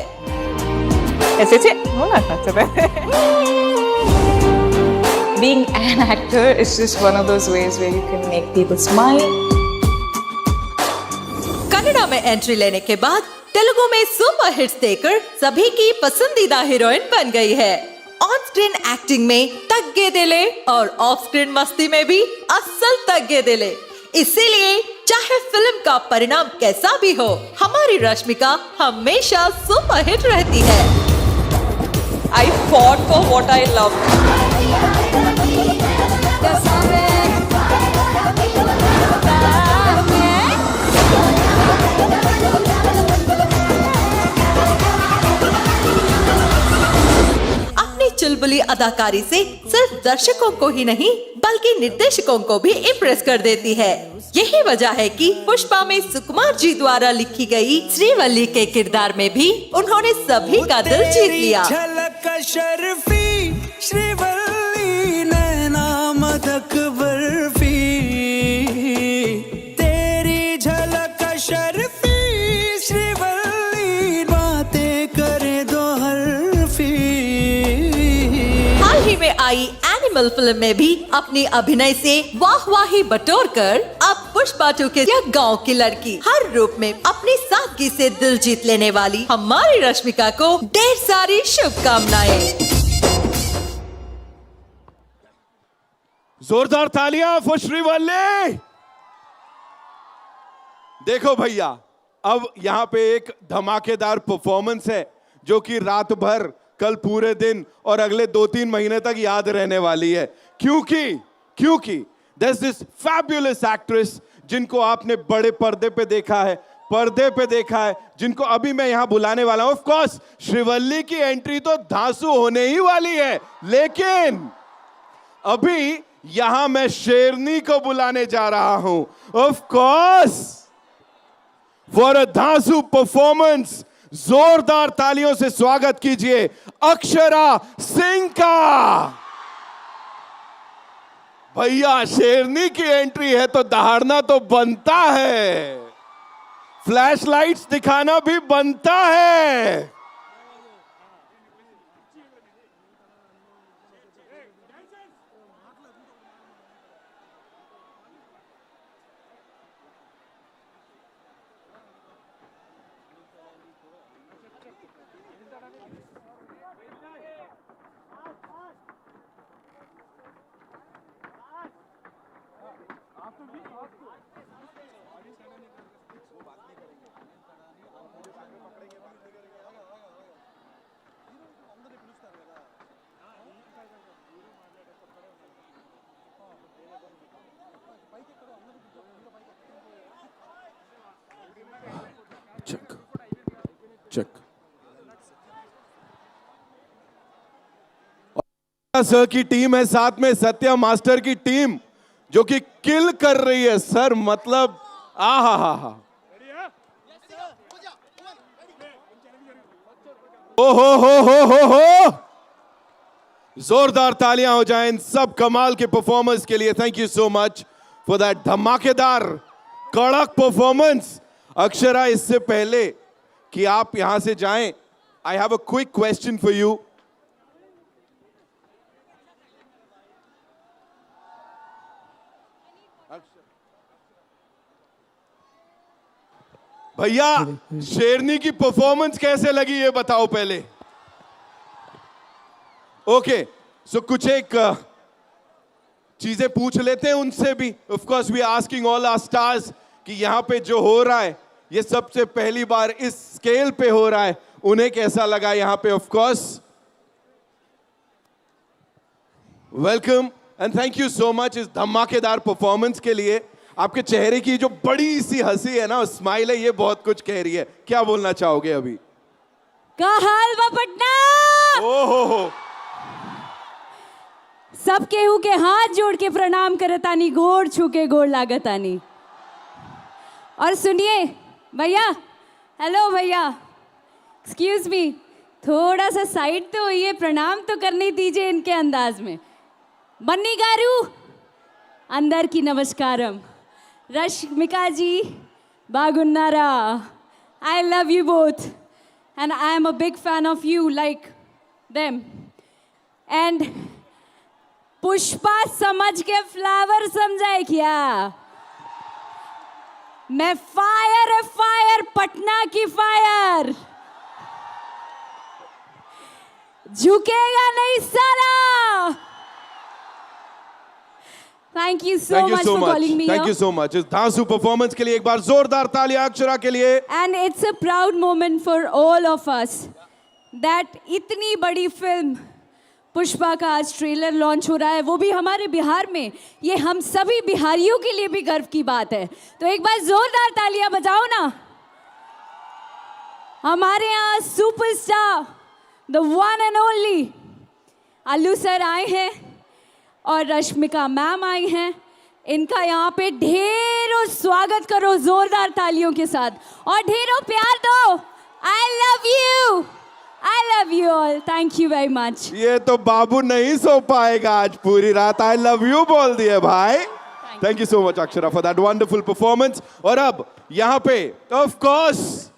Being an actor is just one of those ways where you can make people smile. Kannada में एंट्री लेने के बाद तेलुगु में सुपर हिट्स देकर सभी की पसंदीदा हीरोइन बन गई है। ऑन स्क्रीन एक्टिंग में तग्गे दिले और ऑफ स्क्रीन मस्ती में भी असल तग्गे दिले। इसीलिए चाहे फिल्म का परिणाम कैसा भी हो, हमारी रश्मिका हमेशा सुपर हिट रहती है। I fought for what I love. अपनी चुलबुली अदाकारी से सिर्फ दर्शकों को ही नहीं बल्कि निर्देशकों को भी इम्प्रेस कर देती है। यही वजह है कि पुष्पा में सुकुमार जी द्वारा लिखी गई श्रीवल्ली के किरदार में भी उन्होंने सभी का दिल जीत लिया। झलक शर्फी श्रीवल्ली नैना मदक बर्फी, तेरी झलक शर्फी श्रीवल्ली बातें करे दो हरफी। हाल ही में आई एनिमल फिल्म में भी अपनी अभिनय से वाहवाही बटोरकर अब पुष्पा 2 के गांव की लड़की हर रूप में अपनी सादगी से दिल जीत लेने वाली हमारी रश्मिका को ढेर सारी शुभकामनाएं। जोरदार तालियां फॉर श्रीवल्ली। देखो भैया, अब यहाँ पे एक धमाकेदार परफॉर्मेंस है जो कि रात भर, कल पूरे दिन और अगले 2-3 महीने तक याद रहने वाली है। क्योंकि there's this fabulous actress जिनको आपने बड़े पर्दे पे देखा है, जिनको अभी मैं यहां बुलाने वाला हूं। ऑफ कोर्स श्रीवल्ली की एंट्री तो धांसू होने ही वाली है, लेकिन अभी यहां मैं शेरनी को बुलाने जा रहा हूं. ऑफ कोर्स, फॉर अ धांसू परफॉर्मेंस जोरदार तालियों से स्वागत कीजिए अक्षरा सिंह का. भैया शेरनी की एंट्री है तो दहाड़ना तो बनता है, फ्लैश लाइट्स दिखाना भी बनता है. चेक सर की टीम है, साथ में सत्या मास्टर की टीम जो कि किल कर रही है सर. मतलब आहा, हो जोरदार तालियां हो जाएं इन सब कमाल के परफॉर्मेंस के लिए. Thank you so much for that धमाकेदार कड़क परफॉर्मेंस. अक्षरा, इससे पहले कि आप यहां से जाएं, I have a quick question for you. भैया शेरनी की परफॉर्मेंस कैसे लगी ये बताओ पहले. ओके, सो कुछ एक चीजें पूछ लेते हैं उनसे भी. Of course we are asking all our stars कि यहां पे जो हो रहा है ये सबसे पहली बार इस स्केल पे हो रहा है, उन्हें कैसा लगा यहां पे. Of course welcome and thank you so much इस धमाकेदार परफॉर्मेंस के लिए. आपके चेहरे की जो बड़ी सी हंसी है ना, स्माइल है, ये बहुत कुछ कह रही है. क्या बोलना चाहोगे अभी? का हाल बा पटना? ओहो, सब केहू के हाथ जोड़ के प्रणाम करतानी, गोड़ छू के गोड़ लागतानी. और सुनिए भैया, हेलो भैया, एक्सक्यूज मी, थोड़ा सा साइड तो होइए, प्रणाम तो करने दीजिए इनके अंदाज में. बन्नी गारू, अंदर की नमस्कारम. रश्मिका जी, बागुन्नारा, I love you both and I am a big fan of you like them. And Pushpa समझ के फ्लावर समझाए क्या? मैं फायर है, फायर, पटना की फायर, झुकेगा नहीं साला. Thank you so much for calling me here. Thank you so much. इस धांसू परफॉर्मेंस के लिए एक बार जोरदार तालियां अक्षरा के लिए. And it's a proud moment for all of us that इतनी बड़ी फिल्म पुष्पा का आज ट्रेलर लॉन्च हो रहा है, वो भी हमारे बिहार में. ये हम सभी बिहारियों के लिए भी गर्व की बात है. तो एक बार जोरदार तालियां बजाओ ना. हमारे यहाँ superstar the one and only Allu sir आए हैं और रश्मिका मैम आई हैं. इनका यहाँ पे ढेरों स्वागत करो जोरदार तालियों के साथ और ढेरों प्यार दो. आई love you, I love you all. Thank you very much. ये तो बाबू नहीं सो पाएगा आज पूरी रात. आई लव यू बोल दिए भाई. Thank you so much Akshara for that wonderful performance. और अब यहाँ पे ऑफ कोर्स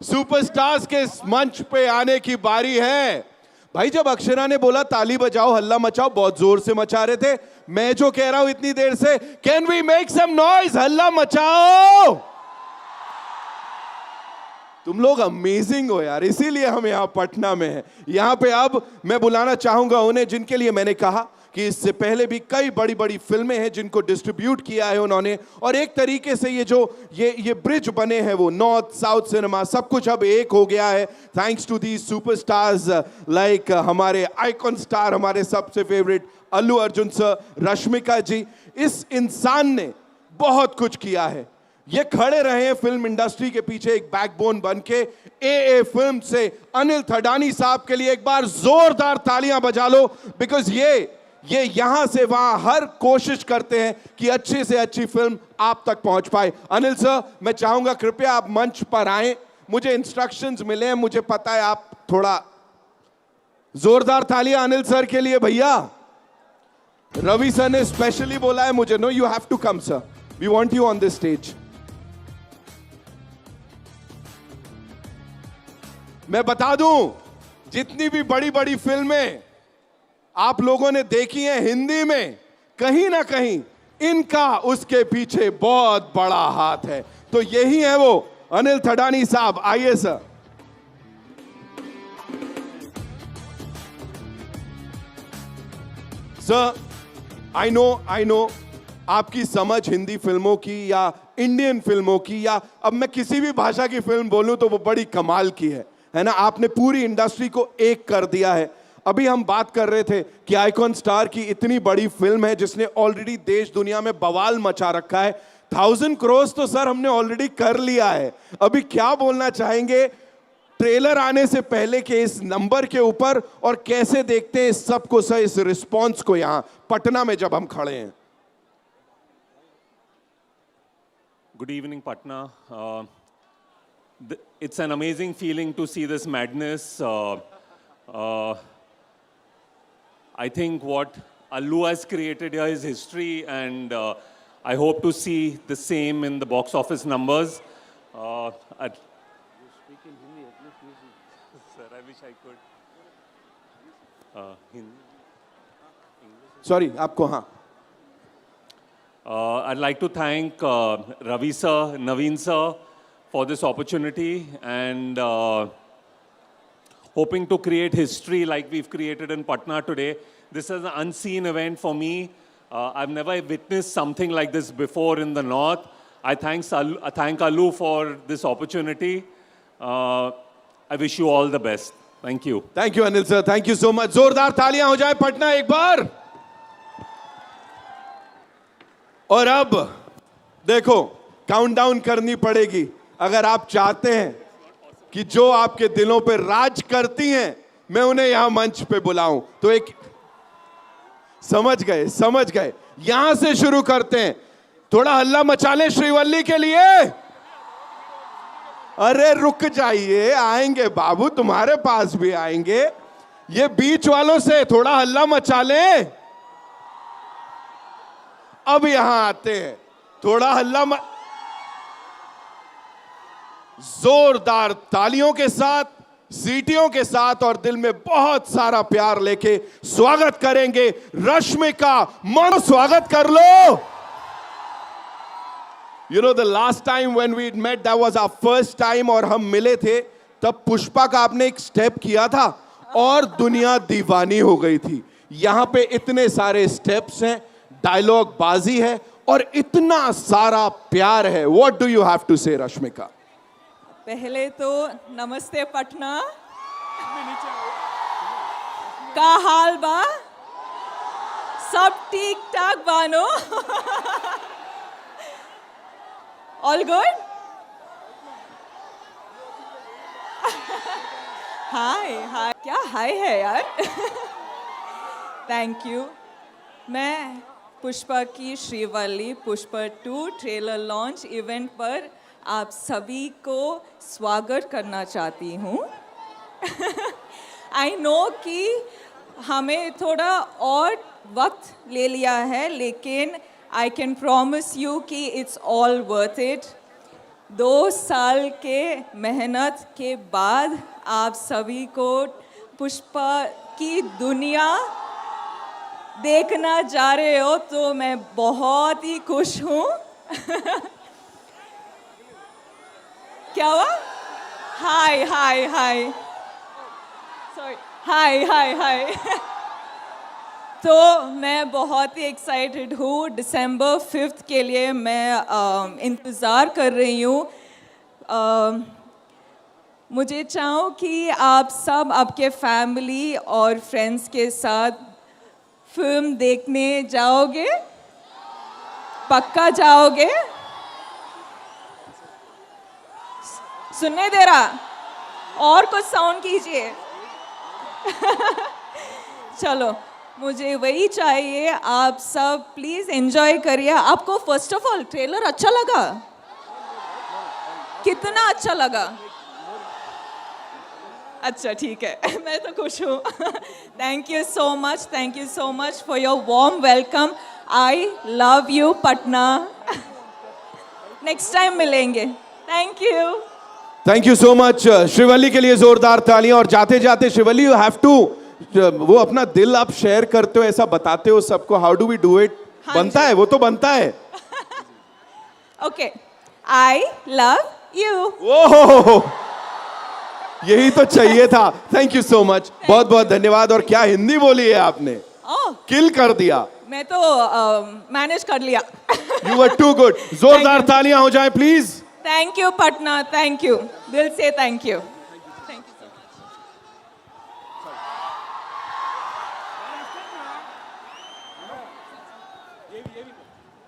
सुपरस्टार्स के मंच पे आने की बारी है. भाई जब अक्षरा ने बोला ताली बजाओ, हल्ला मचाओ, बहुत जोर से मचा रहे थे. मैं जो कह रहा हूं इतनी देर से, can we make some noise, हल्ला मचाओ. तुम लोग अमेजिंग हो यार, इसीलिए हम यहाँ पटना में हैं. यहाँ पे अब मैं बुलाना चाहूंगा उन्हें जिनके लिए मैंने कहा कि इससे पहले भी कई बड़ी बड़ी फिल्में हैं जिनको डिस्ट्रीब्यूट किया है उन्होंने. और एक तरीके से ये जो ये ब्रिज बने हैं, वो नॉर्थ साउथ सिनेमा सब कुछ अब एक हो गया है thanks to the superstars like हमारे आइकॉन स्टार, हमारे सबसे फेवरेट अल्लू अर्जुन सर, रश्मिका जी. इस इंसान ने बहुत कुछ किया है. ये खड़े रहे हैं फिल्म इंडस्ट्री के पीछे एक बैकबोन बन के. ए फिल्म से अनिल थडानी साहब के लिए एक बार जोरदार तालियां बजा लो, बिकॉज ये ये यहां से वहां हर कोशिश करते हैं कि अच्छी से अच्छी फिल्म आप तक पहुंच पाए। अनिल सर, मैं चाहूंगा कृपया आप मंच पर आएं। मुझे इंस्ट्रक्शंस मिले हैं, मुझे पता है आप थोड़ा जोरदार तालियां अनिल सर के लिए भैया। रवि सर ने स्पेशली बोला है मुझे, no you have to come sir, we want you on this stage. मैं बता दूं, जितनी भी बड़ी बड़ी फिल्में आप लोगों ने देखी हैं हिंदी में, कहीं ना कहीं इनका उसके पीछे बहुत बड़ा हाथ है। तो यही है वो अनिल थडानी साहब, आइए सर। सर, आई नो आपकी समझ हिंदी फिल्मों की या इंडियन फिल्मों की या अब मैं किसी भी भाषा की फिल्म बोलूं तो वो बड़ी कमाल की है ना। आपने पूरी इंडस्ट्री को एक कर दिया है। अभी हम बात कर रहे थे कि आइकॉन स्टार की इतनी बड़ी फिल्म है जिसने ऑलरेडी देश दुनिया में बवाल मचा रखा है। 1000 करोड़ तो सर हमने ऑलरेडी कर लिया है। अभी क्या बोलना चाहेंगे ट्रेलर आने से पहले के इस नंबर के ऊपर, और कैसे देखते हैं इस सबको सर, इस रिस्पॉन्स को यहां पटना में जब हम खड़े हैं? Good evening, Patna. It's an amazing feeling to see this madness. I think what Allu has created here is history, and I hope to see the same in the box office numbers. You speak in Hindi, at least music. Sir, I wish I could. Hindi. Sorry, आपको हाँ. I'd like to thank Ravi sir, Naveen sir for this opportunity, and hoping to create history like we've created in Patna today. This is an unseen event for me. I've never witnessed something like this before in the North. I thank Allu for this opportunity. I wish you all the best. Thank you. Thank you, Anil sir. Thank you so much. जोरदार तालियां हो जाए पटना एक बार। और अब देखो, countdown करनी पड़ेगी अगर आप चाहते हैं कि जो आपके दिलों पे राज करती हैं मैं उन्हें यहां मंच पे बुलाऊं। तो एक समझ गए यहां से शुरू करते हैं। थोड़ा हल्ला मचा लें श्रीवल्ली के लिए। अरे रुक जाइए, आएंगे बाबू, तुम्हारे पास भी आएंगे। ये बीच वालों से थोड़ा हल्ला मचा लें। अब यहां आते हैं, थोड़ा हल्ला जोरदार तालियों के साथ, सीटियों के साथ और दिल में बहुत सारा प्यार लेके स्वागत करेंगे रश्मिका। मन स्वागत कर लो। You know, the last time when we met, that was our first time, और हम मिले थे तब पुष्पा का आपने एक स्टेप किया था और दुनिया दीवानी हो गई थी। यहां पे इतने सारे स्टेप्स हैं, डायलॉग बाजी है और इतना सारा प्यार है। What do you have to say, Rashmika? पहले तो नमस्ते पटना, का हाल बा? सब ठीक ठाक बानो? All good? हाय हाय, क्या हाय है यार? Thank you. मैं पुष्पा की Srivalli Pushpa 2 trailer launch event पर आप सभी को स्वागत करना चाहती हूँ। आई नो कि हमें थोड़ा और वक्त ले लिया है, लेकिन आई कैन प्रॉमिस यू कि इट्स ऑल वर्थ इट। 2 साल के मेहनत के बाद आप सभी को पुष्पा की दुनिया देखना जा रहे हो, तो मैं बहुत ही खुश हूँ। क्या हुआ? हाय हाय हाय, सॉरी, हाय हाय हाय। तो मैं बहुत ही एक्साइटेड हूँ। दिसंबर 5 के लिए मैं इंतज़ार कर रही हूँ। मुझे चाहूँ कि आप सब आपके फैमिली और फ्रेंड्स के साथ फिल्म देखने जाओगे? पक्का जाओगे? सुनने दे रहा? और कुछ साउंड कीजिए। चलो, मुझे वही चाहिए। आप सब प्लीज एंजॉय करिए। आपको फर्स्ट ऑफ ऑल ट्रेलर अच्छा लगा? कितना अच्छा लगा? अच्छा ठीक है, मैं तो खुश हूँ। Thank you so much for your warm welcome. I love you Patna. Next time मिलेंगे। Thank you so much. Srivalli के लिए जोरदार तालियां। और जाते जाते श्रीवल्ली, यू हैव टू, वो अपना दिल आप शेयर करते हो, ऐसा बताते हो सबको। How do we do it? बनता है, वो तो बनता है। Okay, I love you. ओहो, यही तो चाहिए था। थैंक यू सो मच, बहुत बहुत धन्यवाद। और क्या हिंदी बोली है आपने, किल कर दिया। मैं तो मैनेज कर लिया। You were too good. जोरदार तालियां हो जाए please. Thank you Patna, thank you, दिल से थैंक यू।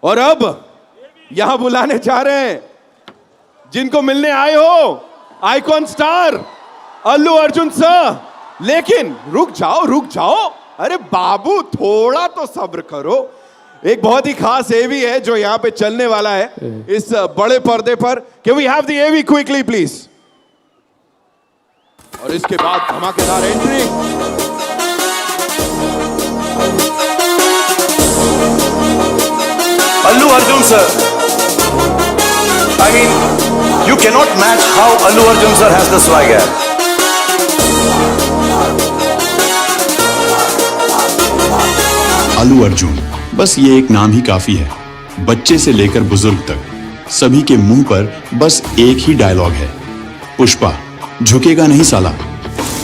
और अब यहां बुलाने जा रहे हैं जिनको मिलने आए हो, icon star Allu Arjun sir. लेकिन रुक जाओ, अरे बाबू थोड़ा तो सब्र करो। एक बहुत ही खास एवी है जो यहां पे चलने वाला है इस बड़े पर्दे पर। Can we have the AV quickly please? और इसके बाद धमाकेदार entry. Allu Arjun sir. I mean, you cannot match how Allu Arjun sir has the swagger. Allu Arjun, बस ये एक नाम ही काफी है। बच्चे से लेकर बुजुर्ग तक सभी के मुंह पर बस एक ही डायलॉग है, पुष्पा, झुकेगा नहीं साला।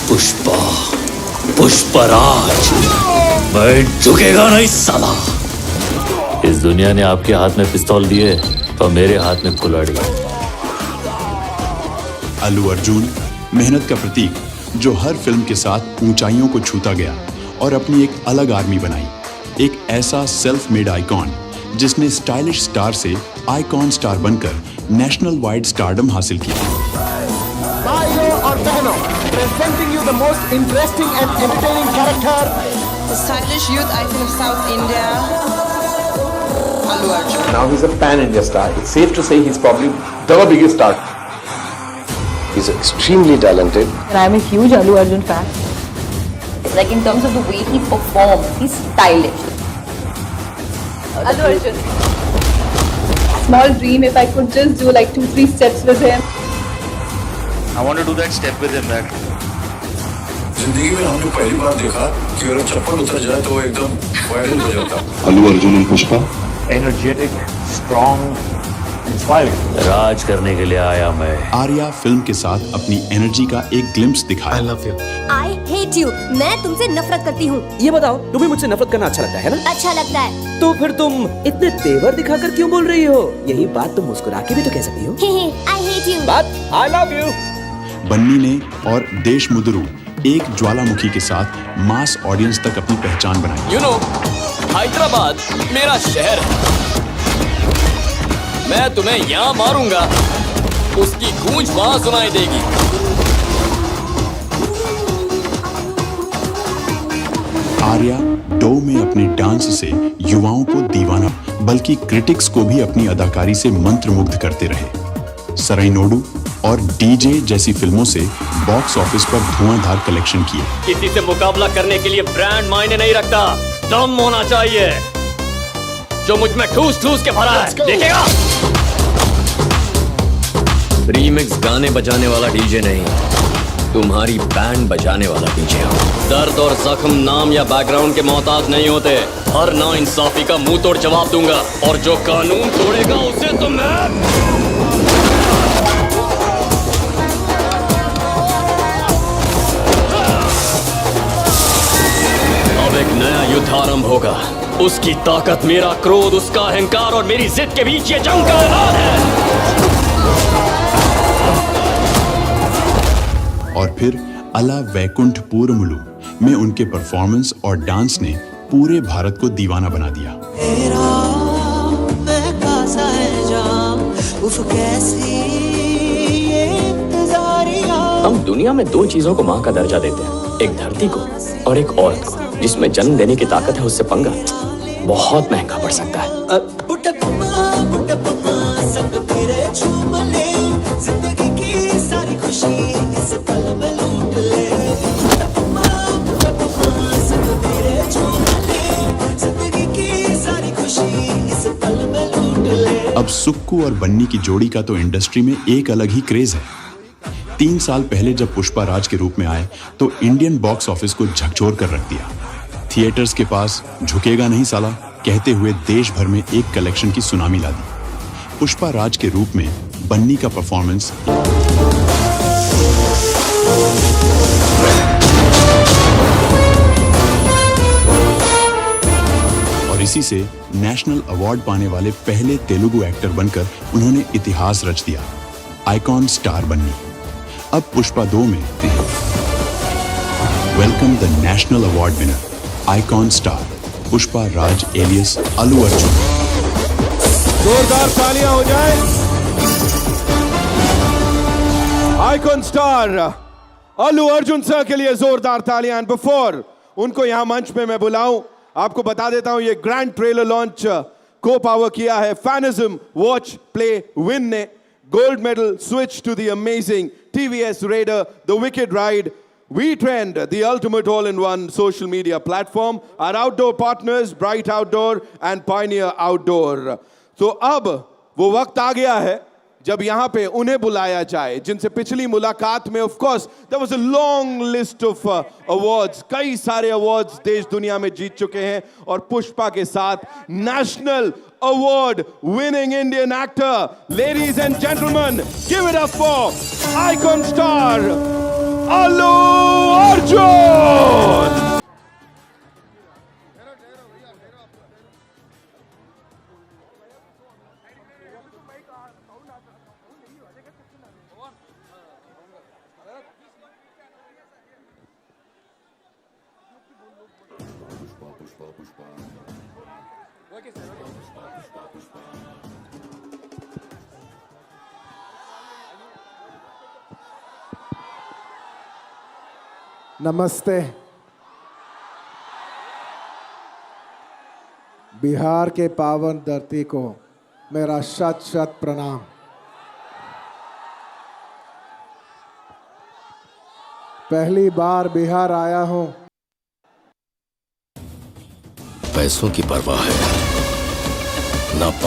पुष्पा, पुष्पराज, मैं झुकेगा नहीं साला। इस दुनिया ने आपके हाथ में पिस्तौल दिए तो मेरे हाथ में कुल्हाड़ी। अल्लू अर्जुन मेहनत का प्रतीक, जो हर फिल्म के साथ ऊंचाइयों को छूता गया और अपनी एक अलग आर्मी बनाई। एक ऐसा सेल्फ मेड आइकॉन जिसने स्टाइलिश स्टार से आइकॉन स्टार बनकर नेशनल वाइड स्टारडम हासिल किया। भाइयों और बहनों, presenting you the most interesting and entertaining character, the stylish youth icon of South India, Allu Arjun. Now he's a pan-India star. It's safe to say he's probably the biggest star. He's extremely talented. And I'm a huge Allu Arjun fan. Like in terms of the way he performs, he's stylish. Allu Arjun. Small dream if I could just do like 2-3 steps with him. I want to do that step with him, man. जिंदगी में हमने पहली बार देखा कि अगर चप्पल उतर जाए तो वो एकदम वायरल हो जाता। अल्लू अर्जुन और पुष्पा, Energetic, strong, inspiring. राज करने के लिए आया मैं। आर्या फिल्म के साथ अपनी एनर्जी का एक ग्लिम्प्स दिखाया। I love you. I hate you. मैं तुमसे नफरत करती हूँ। ये बताओ, तुम्हें मुझसे नफरत करना अच्छा लगता है ना? अच्छा लगता है। तो फिर तुम इतने तेवर दिखाकर क्यों बोल रही हो? यही बात तुम मुस्कुरा के भी तो कह सकती हो। I hate you. But I love you. बन्नी ने और देशमुद्रू एक ज्वालामुखी के साथ मास ऑडियंस तक अपनी पहचान बनाई। You know, हैदराबाद मेरा शहर है। मैं तुम्हें यहाँ मारूंगा, उसकी गूंज वहां सुनाई देगी। आर्या डो में अपने डांस से युवाओं को दीवाना, बल्कि क्रिटिक्स को भी अपनी अदाकारी से मंत्रमुग्ध करते रहे। सराइनोडू और डीजे जैसी फिल्मों से बॉक्स ऑफिस पर धुआंधार कलेक्शन किए। किसी से मुकाबला करने के लिए ब्रांड मायने नहीं रखता, दम होना चाहिए जो मुझ में ठूस ठूस के भरा है। देखेगा? रीमिक्स गाने बजाने वाला डीजे नहीं, तुम्हारी बैंड बजाने वाला डीजे हो। दर्द और जख्म नाम या बैकग्राउंड के मोहताज नहीं होते। हर ना इंसाफी का मुंह तोड़ जवाब दूंगा, और जो कानून तोड़ेगा उसे तो मैं। अब एक नया युद्ध आरंभ होगा। उसकी ताकत, मेरा क्रोध, उसका अहंकार और मेरी जिद के बीच ये जंग का ऐलान है। और फिर अला वैकुंठ पूरमुलु में उनके परफॉर्मेंस और डांस ने पूरे भारत को दीवाना बना दिया। हम दुनिया में दो चीजों को मां का दर्जा देते हैं, एक धरती को और एक औरत को जिसमें जन्म देने की ताकत है, उससे पंगा बहुत महंगा पड़ सकता है। अब सुक्कू और बन्नी की जोड़ी का तो इंडस्ट्री में एक अलग ही क्रेज है। 3 साल पहले जब पुष्पा राज के रूप में आए तो इंडियन बॉक्स ऑफिस को झकझोर कर रख दिया। थिएटर्स के पास झुकेगा नहीं साला कहते हुए देश भर में एक कलेक्शन की सुनामी ला दी। पुष्पा राज के रूप में बन्नी का परफॉर्मेंस और इसी से नेशनल अवार्ड पाने वाले पहले तेलुगु एक्टर बनकर उन्होंने इतिहास रच दिया। आइकॉन स्टार बन्नी अब पुष्पा 2 में welcome the national award winner icon star Pushpa Raj alias Allu Arjun. जोरदार तालियां हो जाए icon star Allu Arjun sir के लिए, जोरदार तालियां। बिफोर उनको यहां मंच पे मैं बुलाऊं, आपको बता देता हूं ये ग्रैंड ट्रेलर लॉन्च को पावर किया है फैनिज्म वॉच प्ले विन ने। Gold medal switch to the amazing TVS Raider, the Wicked Ride, We Trend, the ultimate all-in-one social media platform, our outdoor partners, Bright Outdoor and Pioneer Outdoor. तो अब वो वक्त आ गया है जब यहाँ पे उन्हें बुलाया जाए जिनसे पिछली मुलाकात में of course there was a long list of awards, कई सारे अवार्ड्स देश दुनिया में जीत चुके हैं और पुष्पा के साथ national award winning Indian actor. Ladies and gentleman, give it up for icon star Allu Arjun. नमस्ते। बिहार के पावन धरती को मेरा शत शत प्रणाम। पहली बार बिहार आया हूं। पैसों की परवाह है ना